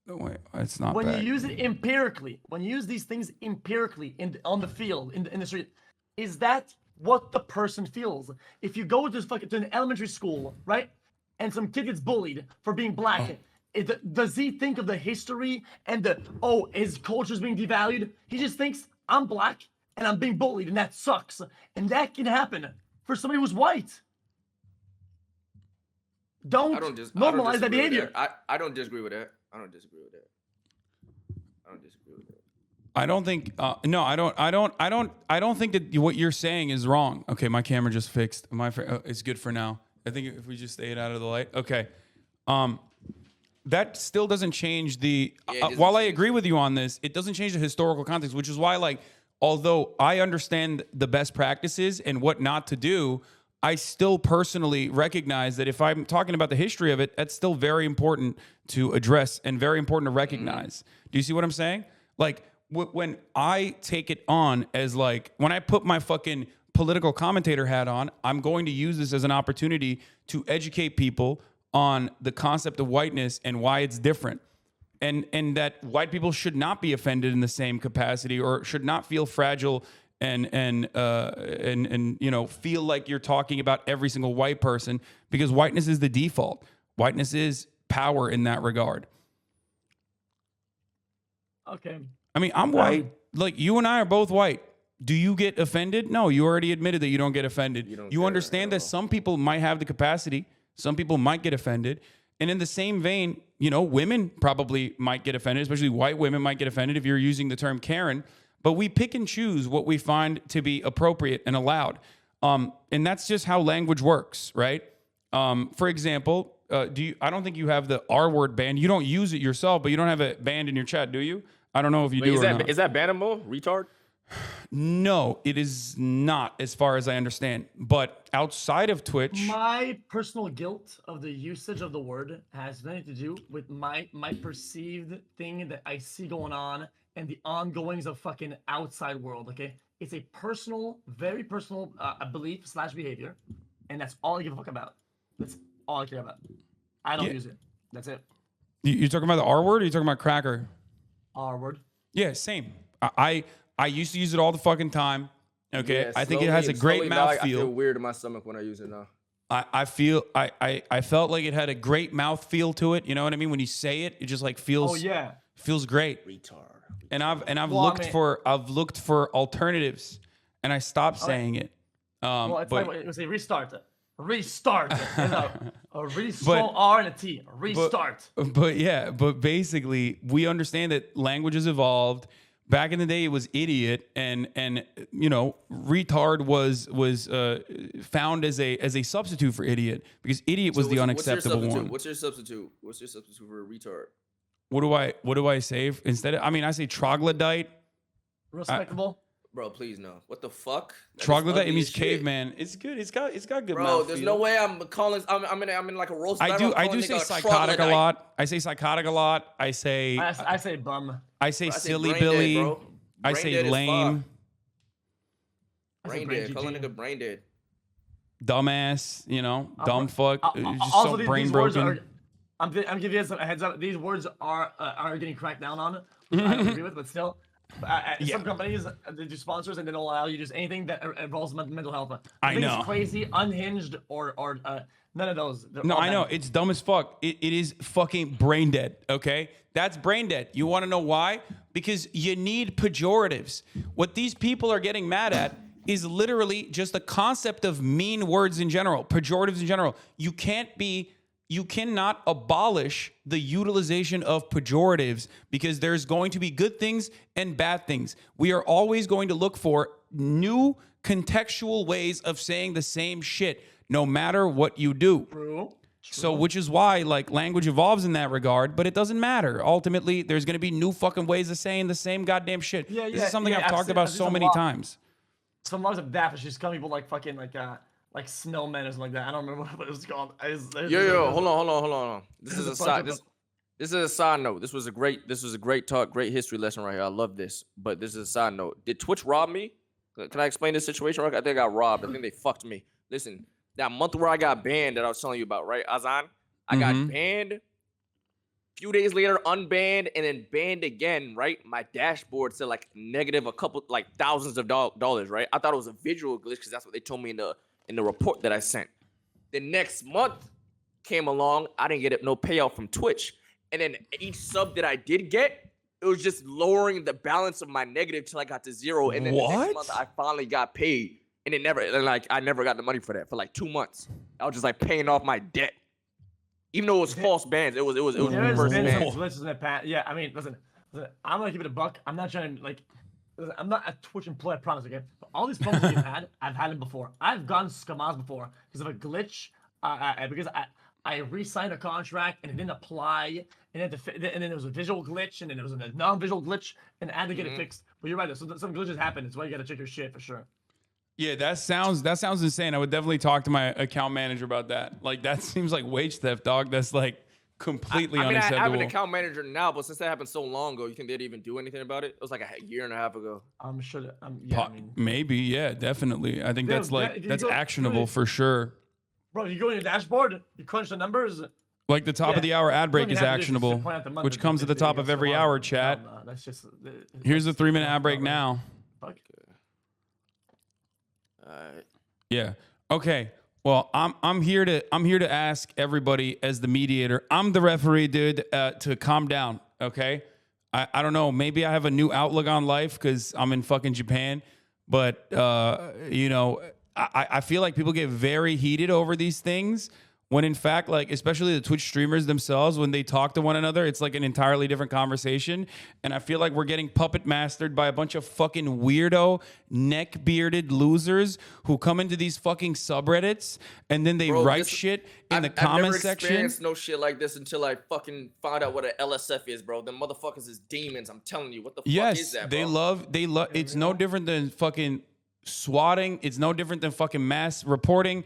No, wait, it's not when bad. you use it empirically, when you use these things empirically on the field, in the street, is that what the person feels? If you go to an elementary school, right, and some kid gets bullied for being black, does he think of the history and his culture is being devalued? He just thinks, I'm black and I'm being bullied and that sucks. And that can happen for somebody who's white. Don't normalize that behavior. I don't disagree with that. I don't disagree with that. I don't think. No, I don't think that what you're saying is wrong. Okay, my camera just fixed. It's good for now. I think if we just stay it out of the light. Okay. That still doesn't change the. While I agree with you on this, it doesn't change the historical context, which is why, although I understand the best practices and what not to do, I still personally recognize that if I'm talking about the history of it, that's still very important to address and very important to recognize. Do you see what I'm saying? When I take it on as when I put my fucking political commentator hat on, I'm going to use this as an opportunity to educate people on the concept of whiteness and why it's different. And that white people should not be offended in the same capacity or should not feel fragile and feel like you're talking about every single white person, because whiteness is the default. Whiteness is power in that regard. Okay. I mean, I'm white. You and I are both white. Do you get offended? No, you already admitted that you don't get offended. You understand that some people might have the capacity. Some people might get offended. And in the same vein, women probably might get offended, especially white women might get offended if you're using the term Karen. But we pick and choose what we find to be appropriate and allowed. And that's just how language works, right? For example, I don't think you have the R word banned. You don't use it yourself, but you don't have it banned in your chat, do you? I don't know if you do or not. Is that bannable, retard? No, it is not, as far as I understand. But outside of Twitch, my personal guilt of the usage of the word has nothing to do with my perceived thing that I see going on and the ongoings of fucking outside world. Okay, it's a personal, very personal belief / behavior, and that's all I give a fuck about. That's all I care about. I don't use it. That's it. You're talking about the R word, or you're talking about cracker? R word. Yeah, same. I used to use it all the fucking time. Okay, Yeah, I think it has a great mouthfeel. I feel weird in my stomach when I use it now. I felt like it had a great mouth feel to it. You know what I mean? When you say it, it just feels. Oh yeah. feels great. Retard. And I've Well, looked for alternatives, and I stopped saying it. Well, it's but like it was a restart. Restart. There's a really small R and a T. Restart. But basically, we understand that language has evolved. Back in the day, it was idiot, and you know, retard was found as a substitute for idiot, because idiot was the unacceptable one. What's your substitute? What's your substitute for a retard? What do I say instead? I mean, I say troglodyte. Respectable. Bro, please no. What the fuck? Troglodyte, it means caveman. It's good. It's got good. Bro, there's no way I'm calling. I'm in like a roast. I do say psychotic a lot. I say psychotic a lot. I say bum. I say Bro, silly brain Billy. dead, bro. I Brain say dead as lame. Brain dead. Call a nigga brain dead. Dumbass. You know, dumb fuck. Just Also, so brain these words broken. I'm giving you some heads up. These words are getting cracked down on, which I don't agree with, but still. Some companies they do sponsors and they don't allow you to use anything that involves mental health. I know. It's crazy, unhinged, or none of those. No, I know. It's dumb as fuck. It is fucking brain dead, okay? That's brain dead. You want to know why? Because you need pejoratives. What these people are getting mad at is literally just the concept of mean words in general, pejoratives in general. You cannot abolish the utilization of pejoratives, because there's going to be good things and bad things. We are always going to look for new contextual ways of saying the same shit, no matter what you do. True. So, which is why, like, language evolves in that regard, but it doesn't matter. Ultimately, there's going to be new fucking ways of saying the same goddamn shit. This is something I've talked about so many times. Some lots of daft. She's calling people like fucking like snowmen or something like that. I don't remember what it was called. Yo, hold on. This is a side. This is a side note. This was a great talk, great history lesson right here. I love this. But this is a side note. Did Twitch rob me? Can I explain this situation? I think I got robbed. I think they fucked me. Listen, that month where I got banned that I was telling you about, right, Hasan? I got banned. A few days later, unbanned, and then banned again, right? My dashboard said like negative a couple, like thousands of dollars, right? I thought it was a visual glitch because that's what they told me in the report that I sent. The next month came along, I didn't get no payout from Twitch. And then each sub that I did get, it was just lowering the balance of my negative till I got to zero. And then the next month I finally got paid. And I never got the money for that for like 2 months. I was just like paying off my debt. Even though it was false bans, it was reverse bans. Yeah, I mean, listen, I'm gonna give it a buck. I'm not trying to like, listen, I'm not a Twitch employee, I promise, okay? But all these problems we've had, I've had them before. I've gone scammers before because of a glitch, because I re-signed a contract and it didn't apply, and then there was a visual glitch, and then there was a non-visual glitch, and I had to get it fixed. But you're right, so some glitches happen. It's why you gotta check your shit for sure. Yeah, that sounds insane. I would definitely talk to my account manager about that. Like, that seems like wage theft, dog. That's like completely unacceptable. I have an account manager now, but since that happened so long ago, you think they'd even do anything about it? It was like a year and a half ago. I'm sure that, maybe, yeah, definitely. I think that's actionable for sure. Bro, you go in your dashboard, you crunch the numbers. Like the top of the hour ad break is actionable, which comes at the top of every hour, chat. Here's the 3-minute ad break now. Yeah. Okay. Well, I'm here to ask everybody as the mediator. I'm the referee, dude. To calm down. Okay. I don't know. Maybe I have a new outlook on life because I'm in fucking Japan. But you know, I feel like people get very heated over these things. When in fact, like, especially the Twitch streamers themselves, when they talk to one another, it's like an entirely different conversation. And I feel like we're getting puppet mastered by a bunch of fucking weirdo, neck-bearded losers who come into these fucking subreddits and then they write shit in the comment section. I've never experienced no shit like this until I fucking found out what an LSF is, bro. Them motherfuckers is demons. I'm telling you, what the fuck is that, bro? They love. It's no different than fucking swatting. It's no different than fucking mass reporting.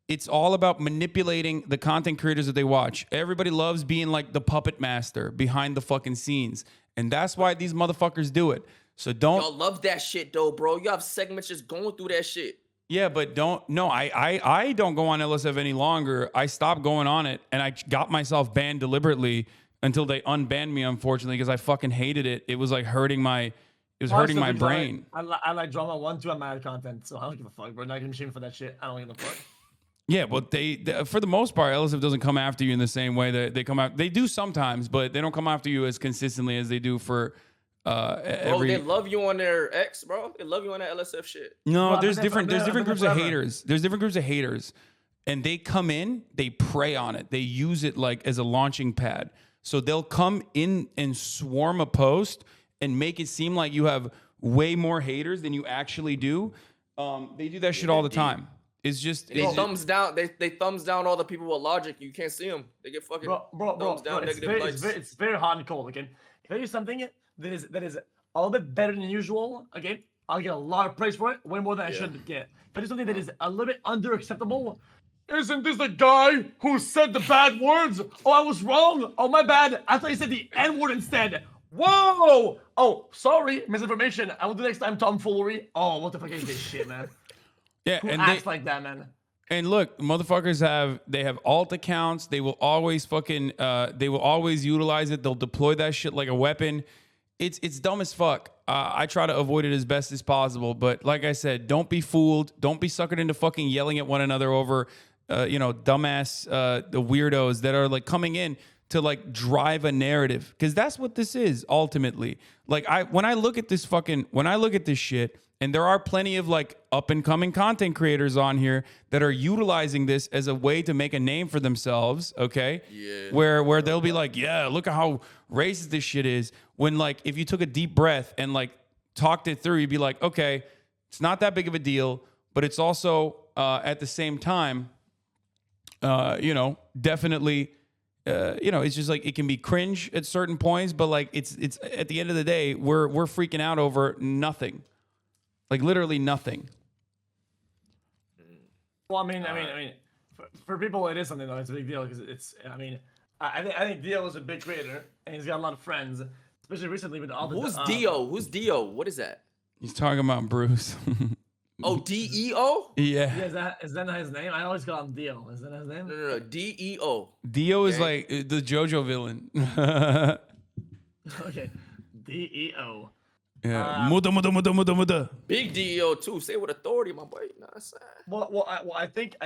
It's all about manipulating the content creators that they watch. Everybody loves being like the puppet master behind the fucking scenes. And that's why these motherfuckers do it. So don't... Y'all love that shit though, bro. You have segments just going through that shit. Yeah, but don't... No, I don't go on LSF any longer. I stopped going on it, and I got myself banned deliberately until they unbanned me, unfortunately, because I fucking hated it. It was like hurting my... It was hurting my brain. I like drama 1, 2 on my content, so I don't give a fuck, bro. Not gonna be shamed for that shit. I don't give a fuck. Yeah, but they for the most part, LSF doesn't come after you in the same way that they come out. They do sometimes, but they don't come after you as consistently as they do for Bro, they love you on their X, bro. They love you on that LSF shit. No, Well, there's I've been there different groups of forever. haters. There's different groups of haters, and they come in, they prey on it. They use it like as a launching pad. So they'll come in and swarm a post and make it seem like you have way more haters than you actually do. They do that shit all the time. It's just They thumbs down. They thumbs down all the people with logic. You can't see them. They get fucking thumbs down, it's negative likes. it's very hot and cold. Okay, can I tell you something that is a little bit better than usual? Okay, I'll get a lot of praise for it, way more than I should get. But it's something that is a little bit underacceptable. Isn't this the guy who said the bad words? Oh, I was wrong. Oh, my bad. I thought you said the N word instead. Whoa! Oh, sorry, misinformation. I will do next time tomfoolery. Oh, what the fuck is this shit, man? yeah, Who and acts like that, man? And look, motherfuckers have alt accounts. They will always utilize it. They'll deploy that shit like a weapon. It's dumb as fuck. I try to avoid it as best as possible. But like I said, don't be fooled. Don't be suckered into fucking yelling at one another over, dumbass the weirdos that are like coming in to like drive a narrative, because that's what this is ultimately. Like when I look at this shit. And there are plenty of like up and coming content creators on here that are utilizing this as a way to make a name for themselves. Okay. Yeah. Where they'll be like, yeah, look at how racist this shit is. When like, if you took a deep breath and like talked it through, you'd be like, okay, it's not that big of a deal, but it's also at the same time, definitely, it's just like, it can be cringe at certain points, but like it's at the end of the day, we're freaking out over nothing. Like literally nothing. Well, I mean, for people, it is something though. It's a big deal because I think Dio is a big creator and he's got a lot of friends, especially recently with all the. Who's Dio? Who's Dio? What is that? He's talking about Bruce. Oh, DEO? Yeah. Yeah, is that not his name? I always call him Dio. Is that his name? No. DEO. Dio is like the JoJo villain. Okay, DEO. Yeah. Muda. Big DEO too. Say with authority, my boy. Nah, that's sad. I think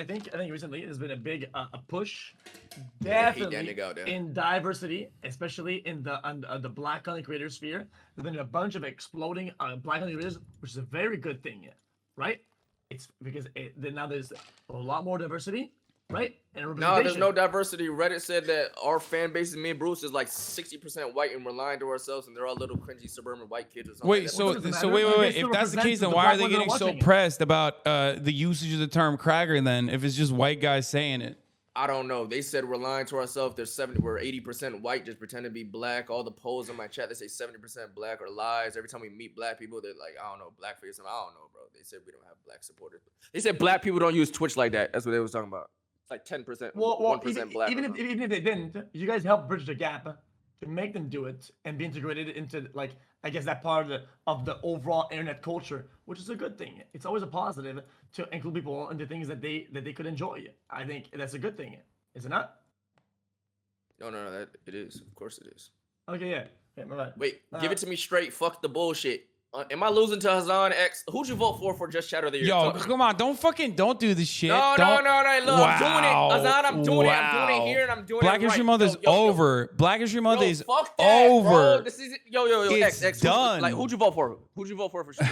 recently there's been a big a push, I hate that definitely nigga out there. in diversity, especially in the Black content creator sphere. There's been a bunch of exploding Black content creators, which is a very good thing, right? It's because now there's a lot more diversity, right? And No, there's no diversity. Reddit said that our fan base, me and Bruce, is like 60% white, and we're lying to ourselves, and they're all little cringy suburban white kids or something. Wait, like that. so What does it so matter? wait. It If that's the represents case, then the why black are they ones that are getting so watching it. pressed about the usage of the term "cragger"? Then, if it's just white guys saying it. I don't know. They said we're lying to ourselves. We're 80% white, just pretend to be black. All the polls in my chat, they say 70% black or lies. Every time we meet black people, they're like, I don't know, blackface. I don't know, bro. They said we don't have black supporters. They said black people don't use Twitch like that. That's what they was talking about. It's like 10%, Well, 1% black. even if they didn't, you guys helped bridge the gap to make them do it and be integrated into, like, I guess that part of the overall internet culture, which is a good thing. It's always a positive to include people into things that they could enjoy. I think that's a good thing, is it not? No, that it is. Of course it is. Okay, yeah, my bad. Wait, give it to me straight. Fuck the bullshit. Am I losing to Hazan X? Who'd you vote for just Shadow of the Year? Yo, Talk to me. come on, don't do this shit. No. Look, I'm doing it. Hazan, I'm doing it. I'm doing it here and I'm doing Black it right. History Month is over. Black History Month is fuck that, over. Bro. This is yo. It's X. done. Like, who'd you vote for? Who'd you vote for Shadow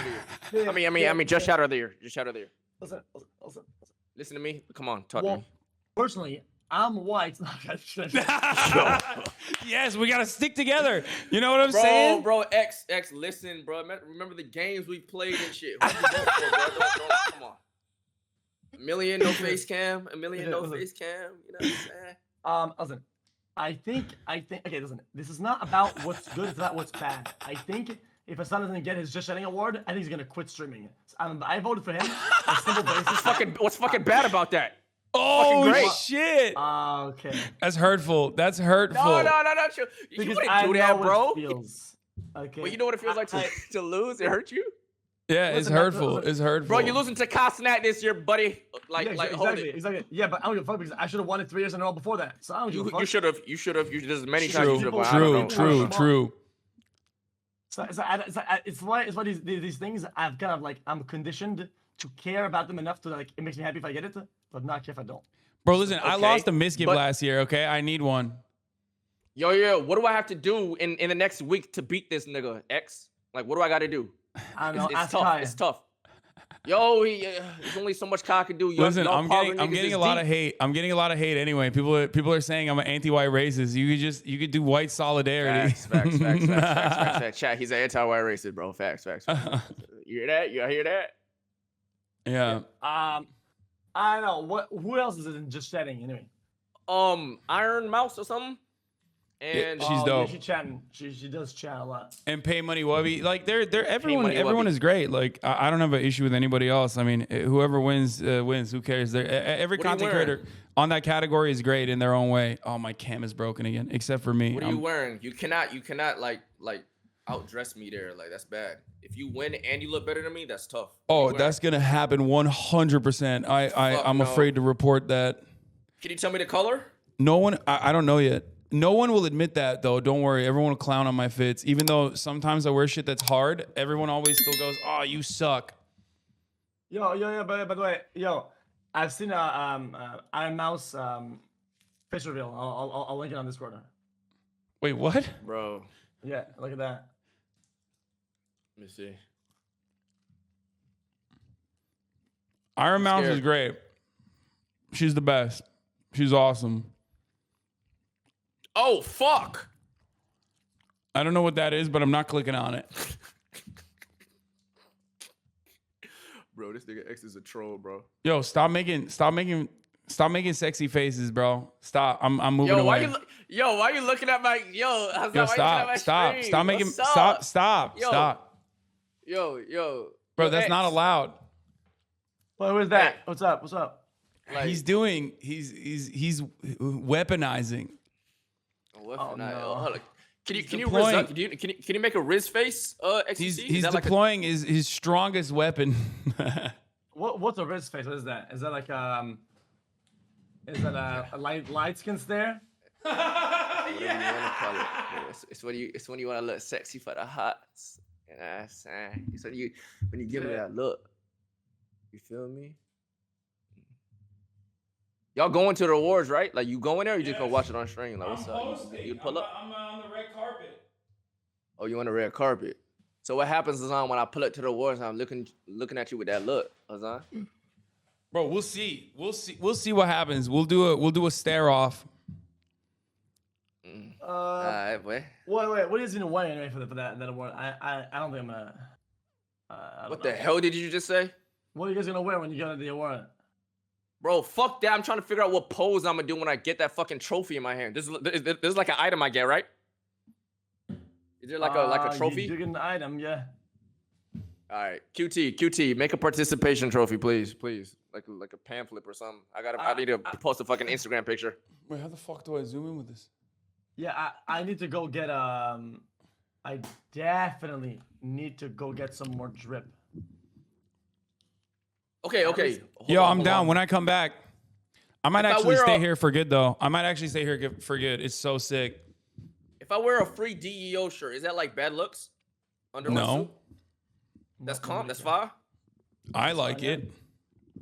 of the Year? I mean, just Shadow of the Year. Just Shadow of the Year. Listen. Listen to me. Come on, talk to Well, me. personally, I'm white. Yes, we gotta stick together. You know what I'm saying? Bro, X, listen, bro. Remember the games we played and shit. Who'd you vote for, bro? Don't, come on. A million no face cam. You know what I'm saying? Listen. I think. Okay, listen. This is not about what's good. It's about what's bad. I think if Hasan doesn't get his Just Chatting award, I think he's gonna quit streaming. I voted for him on a simple basis. What's fucking bad about that? Oh great. shit! Okay. That's hurtful. That's hurtful. No. You Because wouldn't I do know that, what bro. it feels. Okay. But you know what it feels like to lose? It hurt you? Yeah, it's Listen, hurtful. listen. It's hurtful. Bro, you're losing to Cosnat this year, buddy. Hold it. Exactly. Yeah, but I don't give a fuck because I should have won it 3 years in a row before that. So I don't give a fuck. You should have. There's many times you should have won. I don't know. True. So it's why these things I've kind of like I'm conditioned to care about them enough to like it makes me happy if I get it, but not care if I don't. Bro, listen, I Okay, lost a misgive but- last year. Okay, I need one. Yo, what do I have to do in the next week to beat this nigga X? Like, what do I got to do? I don't know. It's Ask tough. Kai. It's tough. Yo, there's only so much Kai can do. Listen, y'all I'm power getting niggas a is lot deep. of hate. I'm getting a lot of hate anyway. People are saying I'm an anti-white racist. You could do white solidarity. Facts. Chat, he's an anti-white racist, bro. Facts. You hear that? You hear that? Yeah. I don't know. Who else is in just chatting anyway? Iron Mouse or something. And She's dope. Yeah, she chatting. She does chat a lot. And Pay Money Wubby, like everyone Money everyone Wubby. is great. Like I don't have an issue with anybody else. I mean, whoever wins wins. Who cares? Every What are you content wearing? creator on that category is great in their own way. Oh, my cam is broken again, except for me. what are you wearing? You cannot like outdress me there. Like, that's bad. If you win and you look better than me, that's tough. What are you Oh, wearing? that's gonna happen 100%. I'm no. afraid to report that. Can you tell me the color? No one, I don't know yet. No one will admit that though. Don't worry. Everyone will clown on my fits. Even though sometimes I wear shit that's hard, everyone always still goes, "Oh, you suck." Yo. By the way, I've seen Iron Mouse face reveal. I'll link it on Discord. Wait, what? Bro, Yeah, look at that. let me see. Iron Mouse scared. is great. She's the best. She's awesome. Oh, fuck. I don't know what that is, but I'm not clicking on it. Bro, this nigga X is a troll, bro. Yo, stop making sexy faces, bro. Stop. I'm moving Yo, away. why you looking at my Yo, why you looking at my stop. screen? Stop making What's up? stop. Yo. Stop. Yo. Bro, Yo, that's X. not allowed. Wait, who's that? Hey. What's up? Like, He's weaponizing. what no. hold on. Can you deploying- Riz up? Can you make a Riz face? XQC? He's Is that like a- deploying his strongest weapon. What's a wrist face? What is that? Is that like is that a light skin stare? whatever you wanna call it. Yeah, it's when you want to look sexy for the hots. You know what I'm saying? It's when you give me that look. You feel me? Y'all going to the awards, right? Like, you going there, or you just gonna watch it on stream? Like, what's up? You pull up? I'm on the red carpet. Oh, you on the red carpet? So what happens is when I pull up to the awards, I'm looking at you with that look, Hazan. Bro, we'll see. We'll see what happens. We'll do a stare off. All right, boy. Wait. What is in the way anyway for that award? I don't think I'm gonna. I don't What know. the hell did you just say? What are you guys gonna wear when you go to the award? Bro, fuck that. I'm trying to figure out what pose I'm gonna do when I get that fucking trophy in my hand. This is like an item I get, right? Is there like a trophy? You get an item, yeah. All right, QT, make a participation trophy, please, like a pamphlet or something. I need to post a fucking Instagram picture. Wait, how the fuck do I zoom in with this? Yeah, I need to go get I definitely need to go get some more drip. Okay. Hold Yo, on, I'm hold down. on. When I come back, I might If I actually wear stay a- here for good though. I might actually stay here for good. It's so sick. If I wear a free DEO shirt, is that like bad looks? Under my No. suit? That's calm. That's fine. I like it.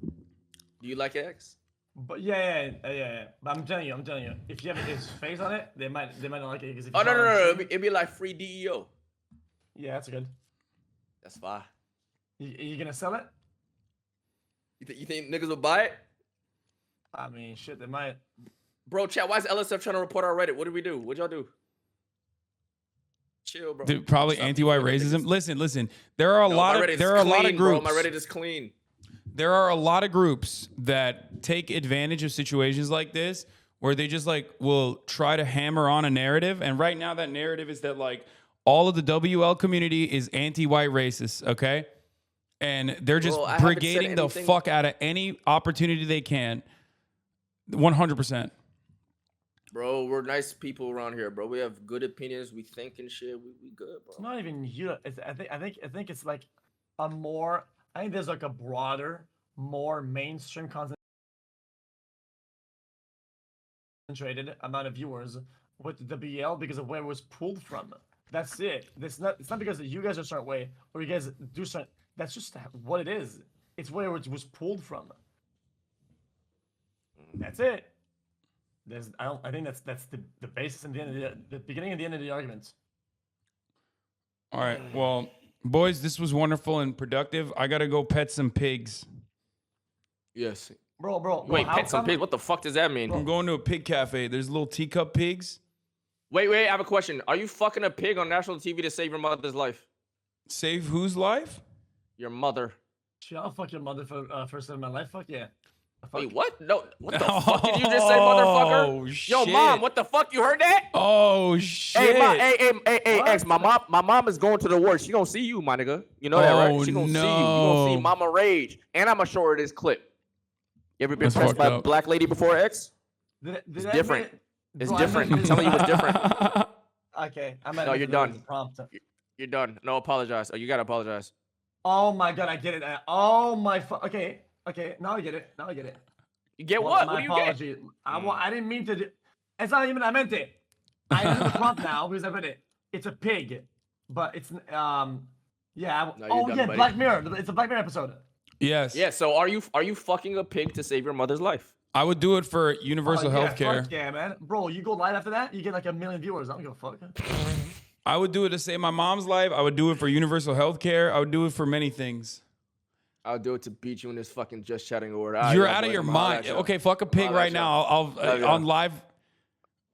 Do you like X? But yeah. But I'm telling you, if you have his face on it, they might not like it. 'Cause if Oh you no. saw it on stream- It'd be like free DEO. Yeah, that's good. That's fine. You gonna sell it? You think niggas will buy it? I mean, shit, they might. Bro, chat, why is LSF trying to report our Reddit? What did we do? What'd y'all do? Chill, bro. Dude, probably Stop anti-white beefing with racism. niggas. There are a No, lot my of Reddit's there are a lot of clean, bro. groups. My Reddit is clean. There are a lot of groups that take advantage of situations like this where they just like will try to hammer on a narrative. And right now that narrative is that like all of the WL community is anti-white racist, okay? And they're just Bro, I haven't said brigading the anything- fuck out of any opportunity they can. 100%. Bro, we're nice people around here, bro. We have good opinions. We think and shit. We good, It's bro. not even you. I think it's like a more. I think there's like a broader, more mainstream concentrated amount of viewers with the WL because of where it was pulled from. That's it. It's not because you guys are a certain way or you guys do certain. That's just what it is. It's where it was pulled from. That's it. I think that's the basis and the end of the beginning and the end of the arguments. All right. Well, boys, this was wonderful and productive. I gotta go pet some pigs. Yes. Bro. Wait, pet some pigs? What the fuck does that mean? I'm going to a pig cafe. There's little teacup pigs. Wait, I have a question. Are you fucking a pig on national TV to save your mother's life? Save whose life? Your mother. Shit, I'll fuck your mother for first time in my life. Fuck yeah. Wait, what? No, what the fuck did you just say, motherfucker? Oh, Yo, shit. mom, what the fuck? You heard that? Oh shit! Hey, hey, What? X, my mom is going to the war. She gonna see you, my nigga. You know that, right? She gonna see you. You gonna see Mama Rage, and I'ma show her this clip. You ever been That's pressed fucked by a up. black lady before, X? It's different. It's different. I'm telling you, it's different. Okay, No, you're done. Prompt. You're done. No, apologize. Oh, you gotta apologize. Oh my god, I get it. Oh my okay. Now I get it. You get Well, what? my What do you apology. get? I didn't mean to. It's not even. I meant it. I know the prompt now because I read it. It's a pig, but it's yeah. No, you're Oh done, yeah, buddy. Black Mirror. It's a Black Mirror episode. Yes. Yeah. So are you fucking a pig to save your mother's life? I would do it for universal Oh, yeah, health care. fuck yeah, man. Bro, you go live after that, you get like 1 million viewers. I don't give a fuck. I would do it to save my mom's life. I would do it for universal health care. I would do it for many things. I'll do it to beat you in this fucking just chatting order. You're out of your mind. Okay, fuck a pig right now. I'll on live.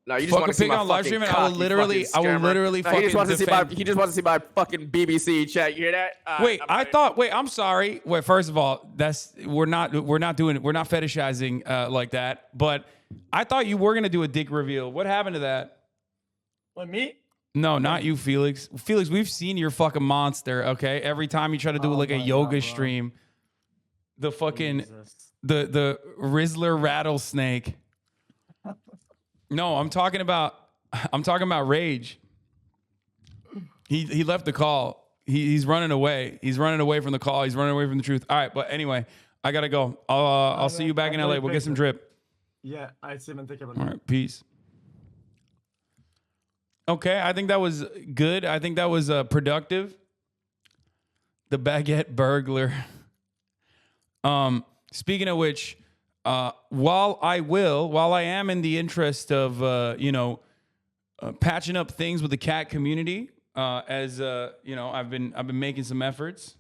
No, you just Fuck want a to see pig my on live fucking stream, and cock, I will you literally fucking scammer. No, fucking he just wants to see my. defend. He just wants to see my fucking BBC chat. You hear that? Wait, I thought. Wait, I'm sorry. Wait, first of all, we're not fetishizing like that. But I thought you were gonna do a dick reveal. What happened to that? What, me? No, not you, Felix. Felix, we've seen your fucking monster. Okay, every time you try to do like a my yoga God, bro. stream, the fucking Jesus. the Rizzler rattlesnake. No, I'm talking about Rage. He left the call. He's running away. He's running away from the call. He's running away from the truth. All right, but anyway, I gotta go. I'll see you back in LA. We'll get some drip. Yeah, I see man. Take care. All right, peace. Okay, I think that was good. I think that was productive. The baguette burglar. Speaking of which, while I am in the interest of patching up things with the cat community, as I've been making some efforts.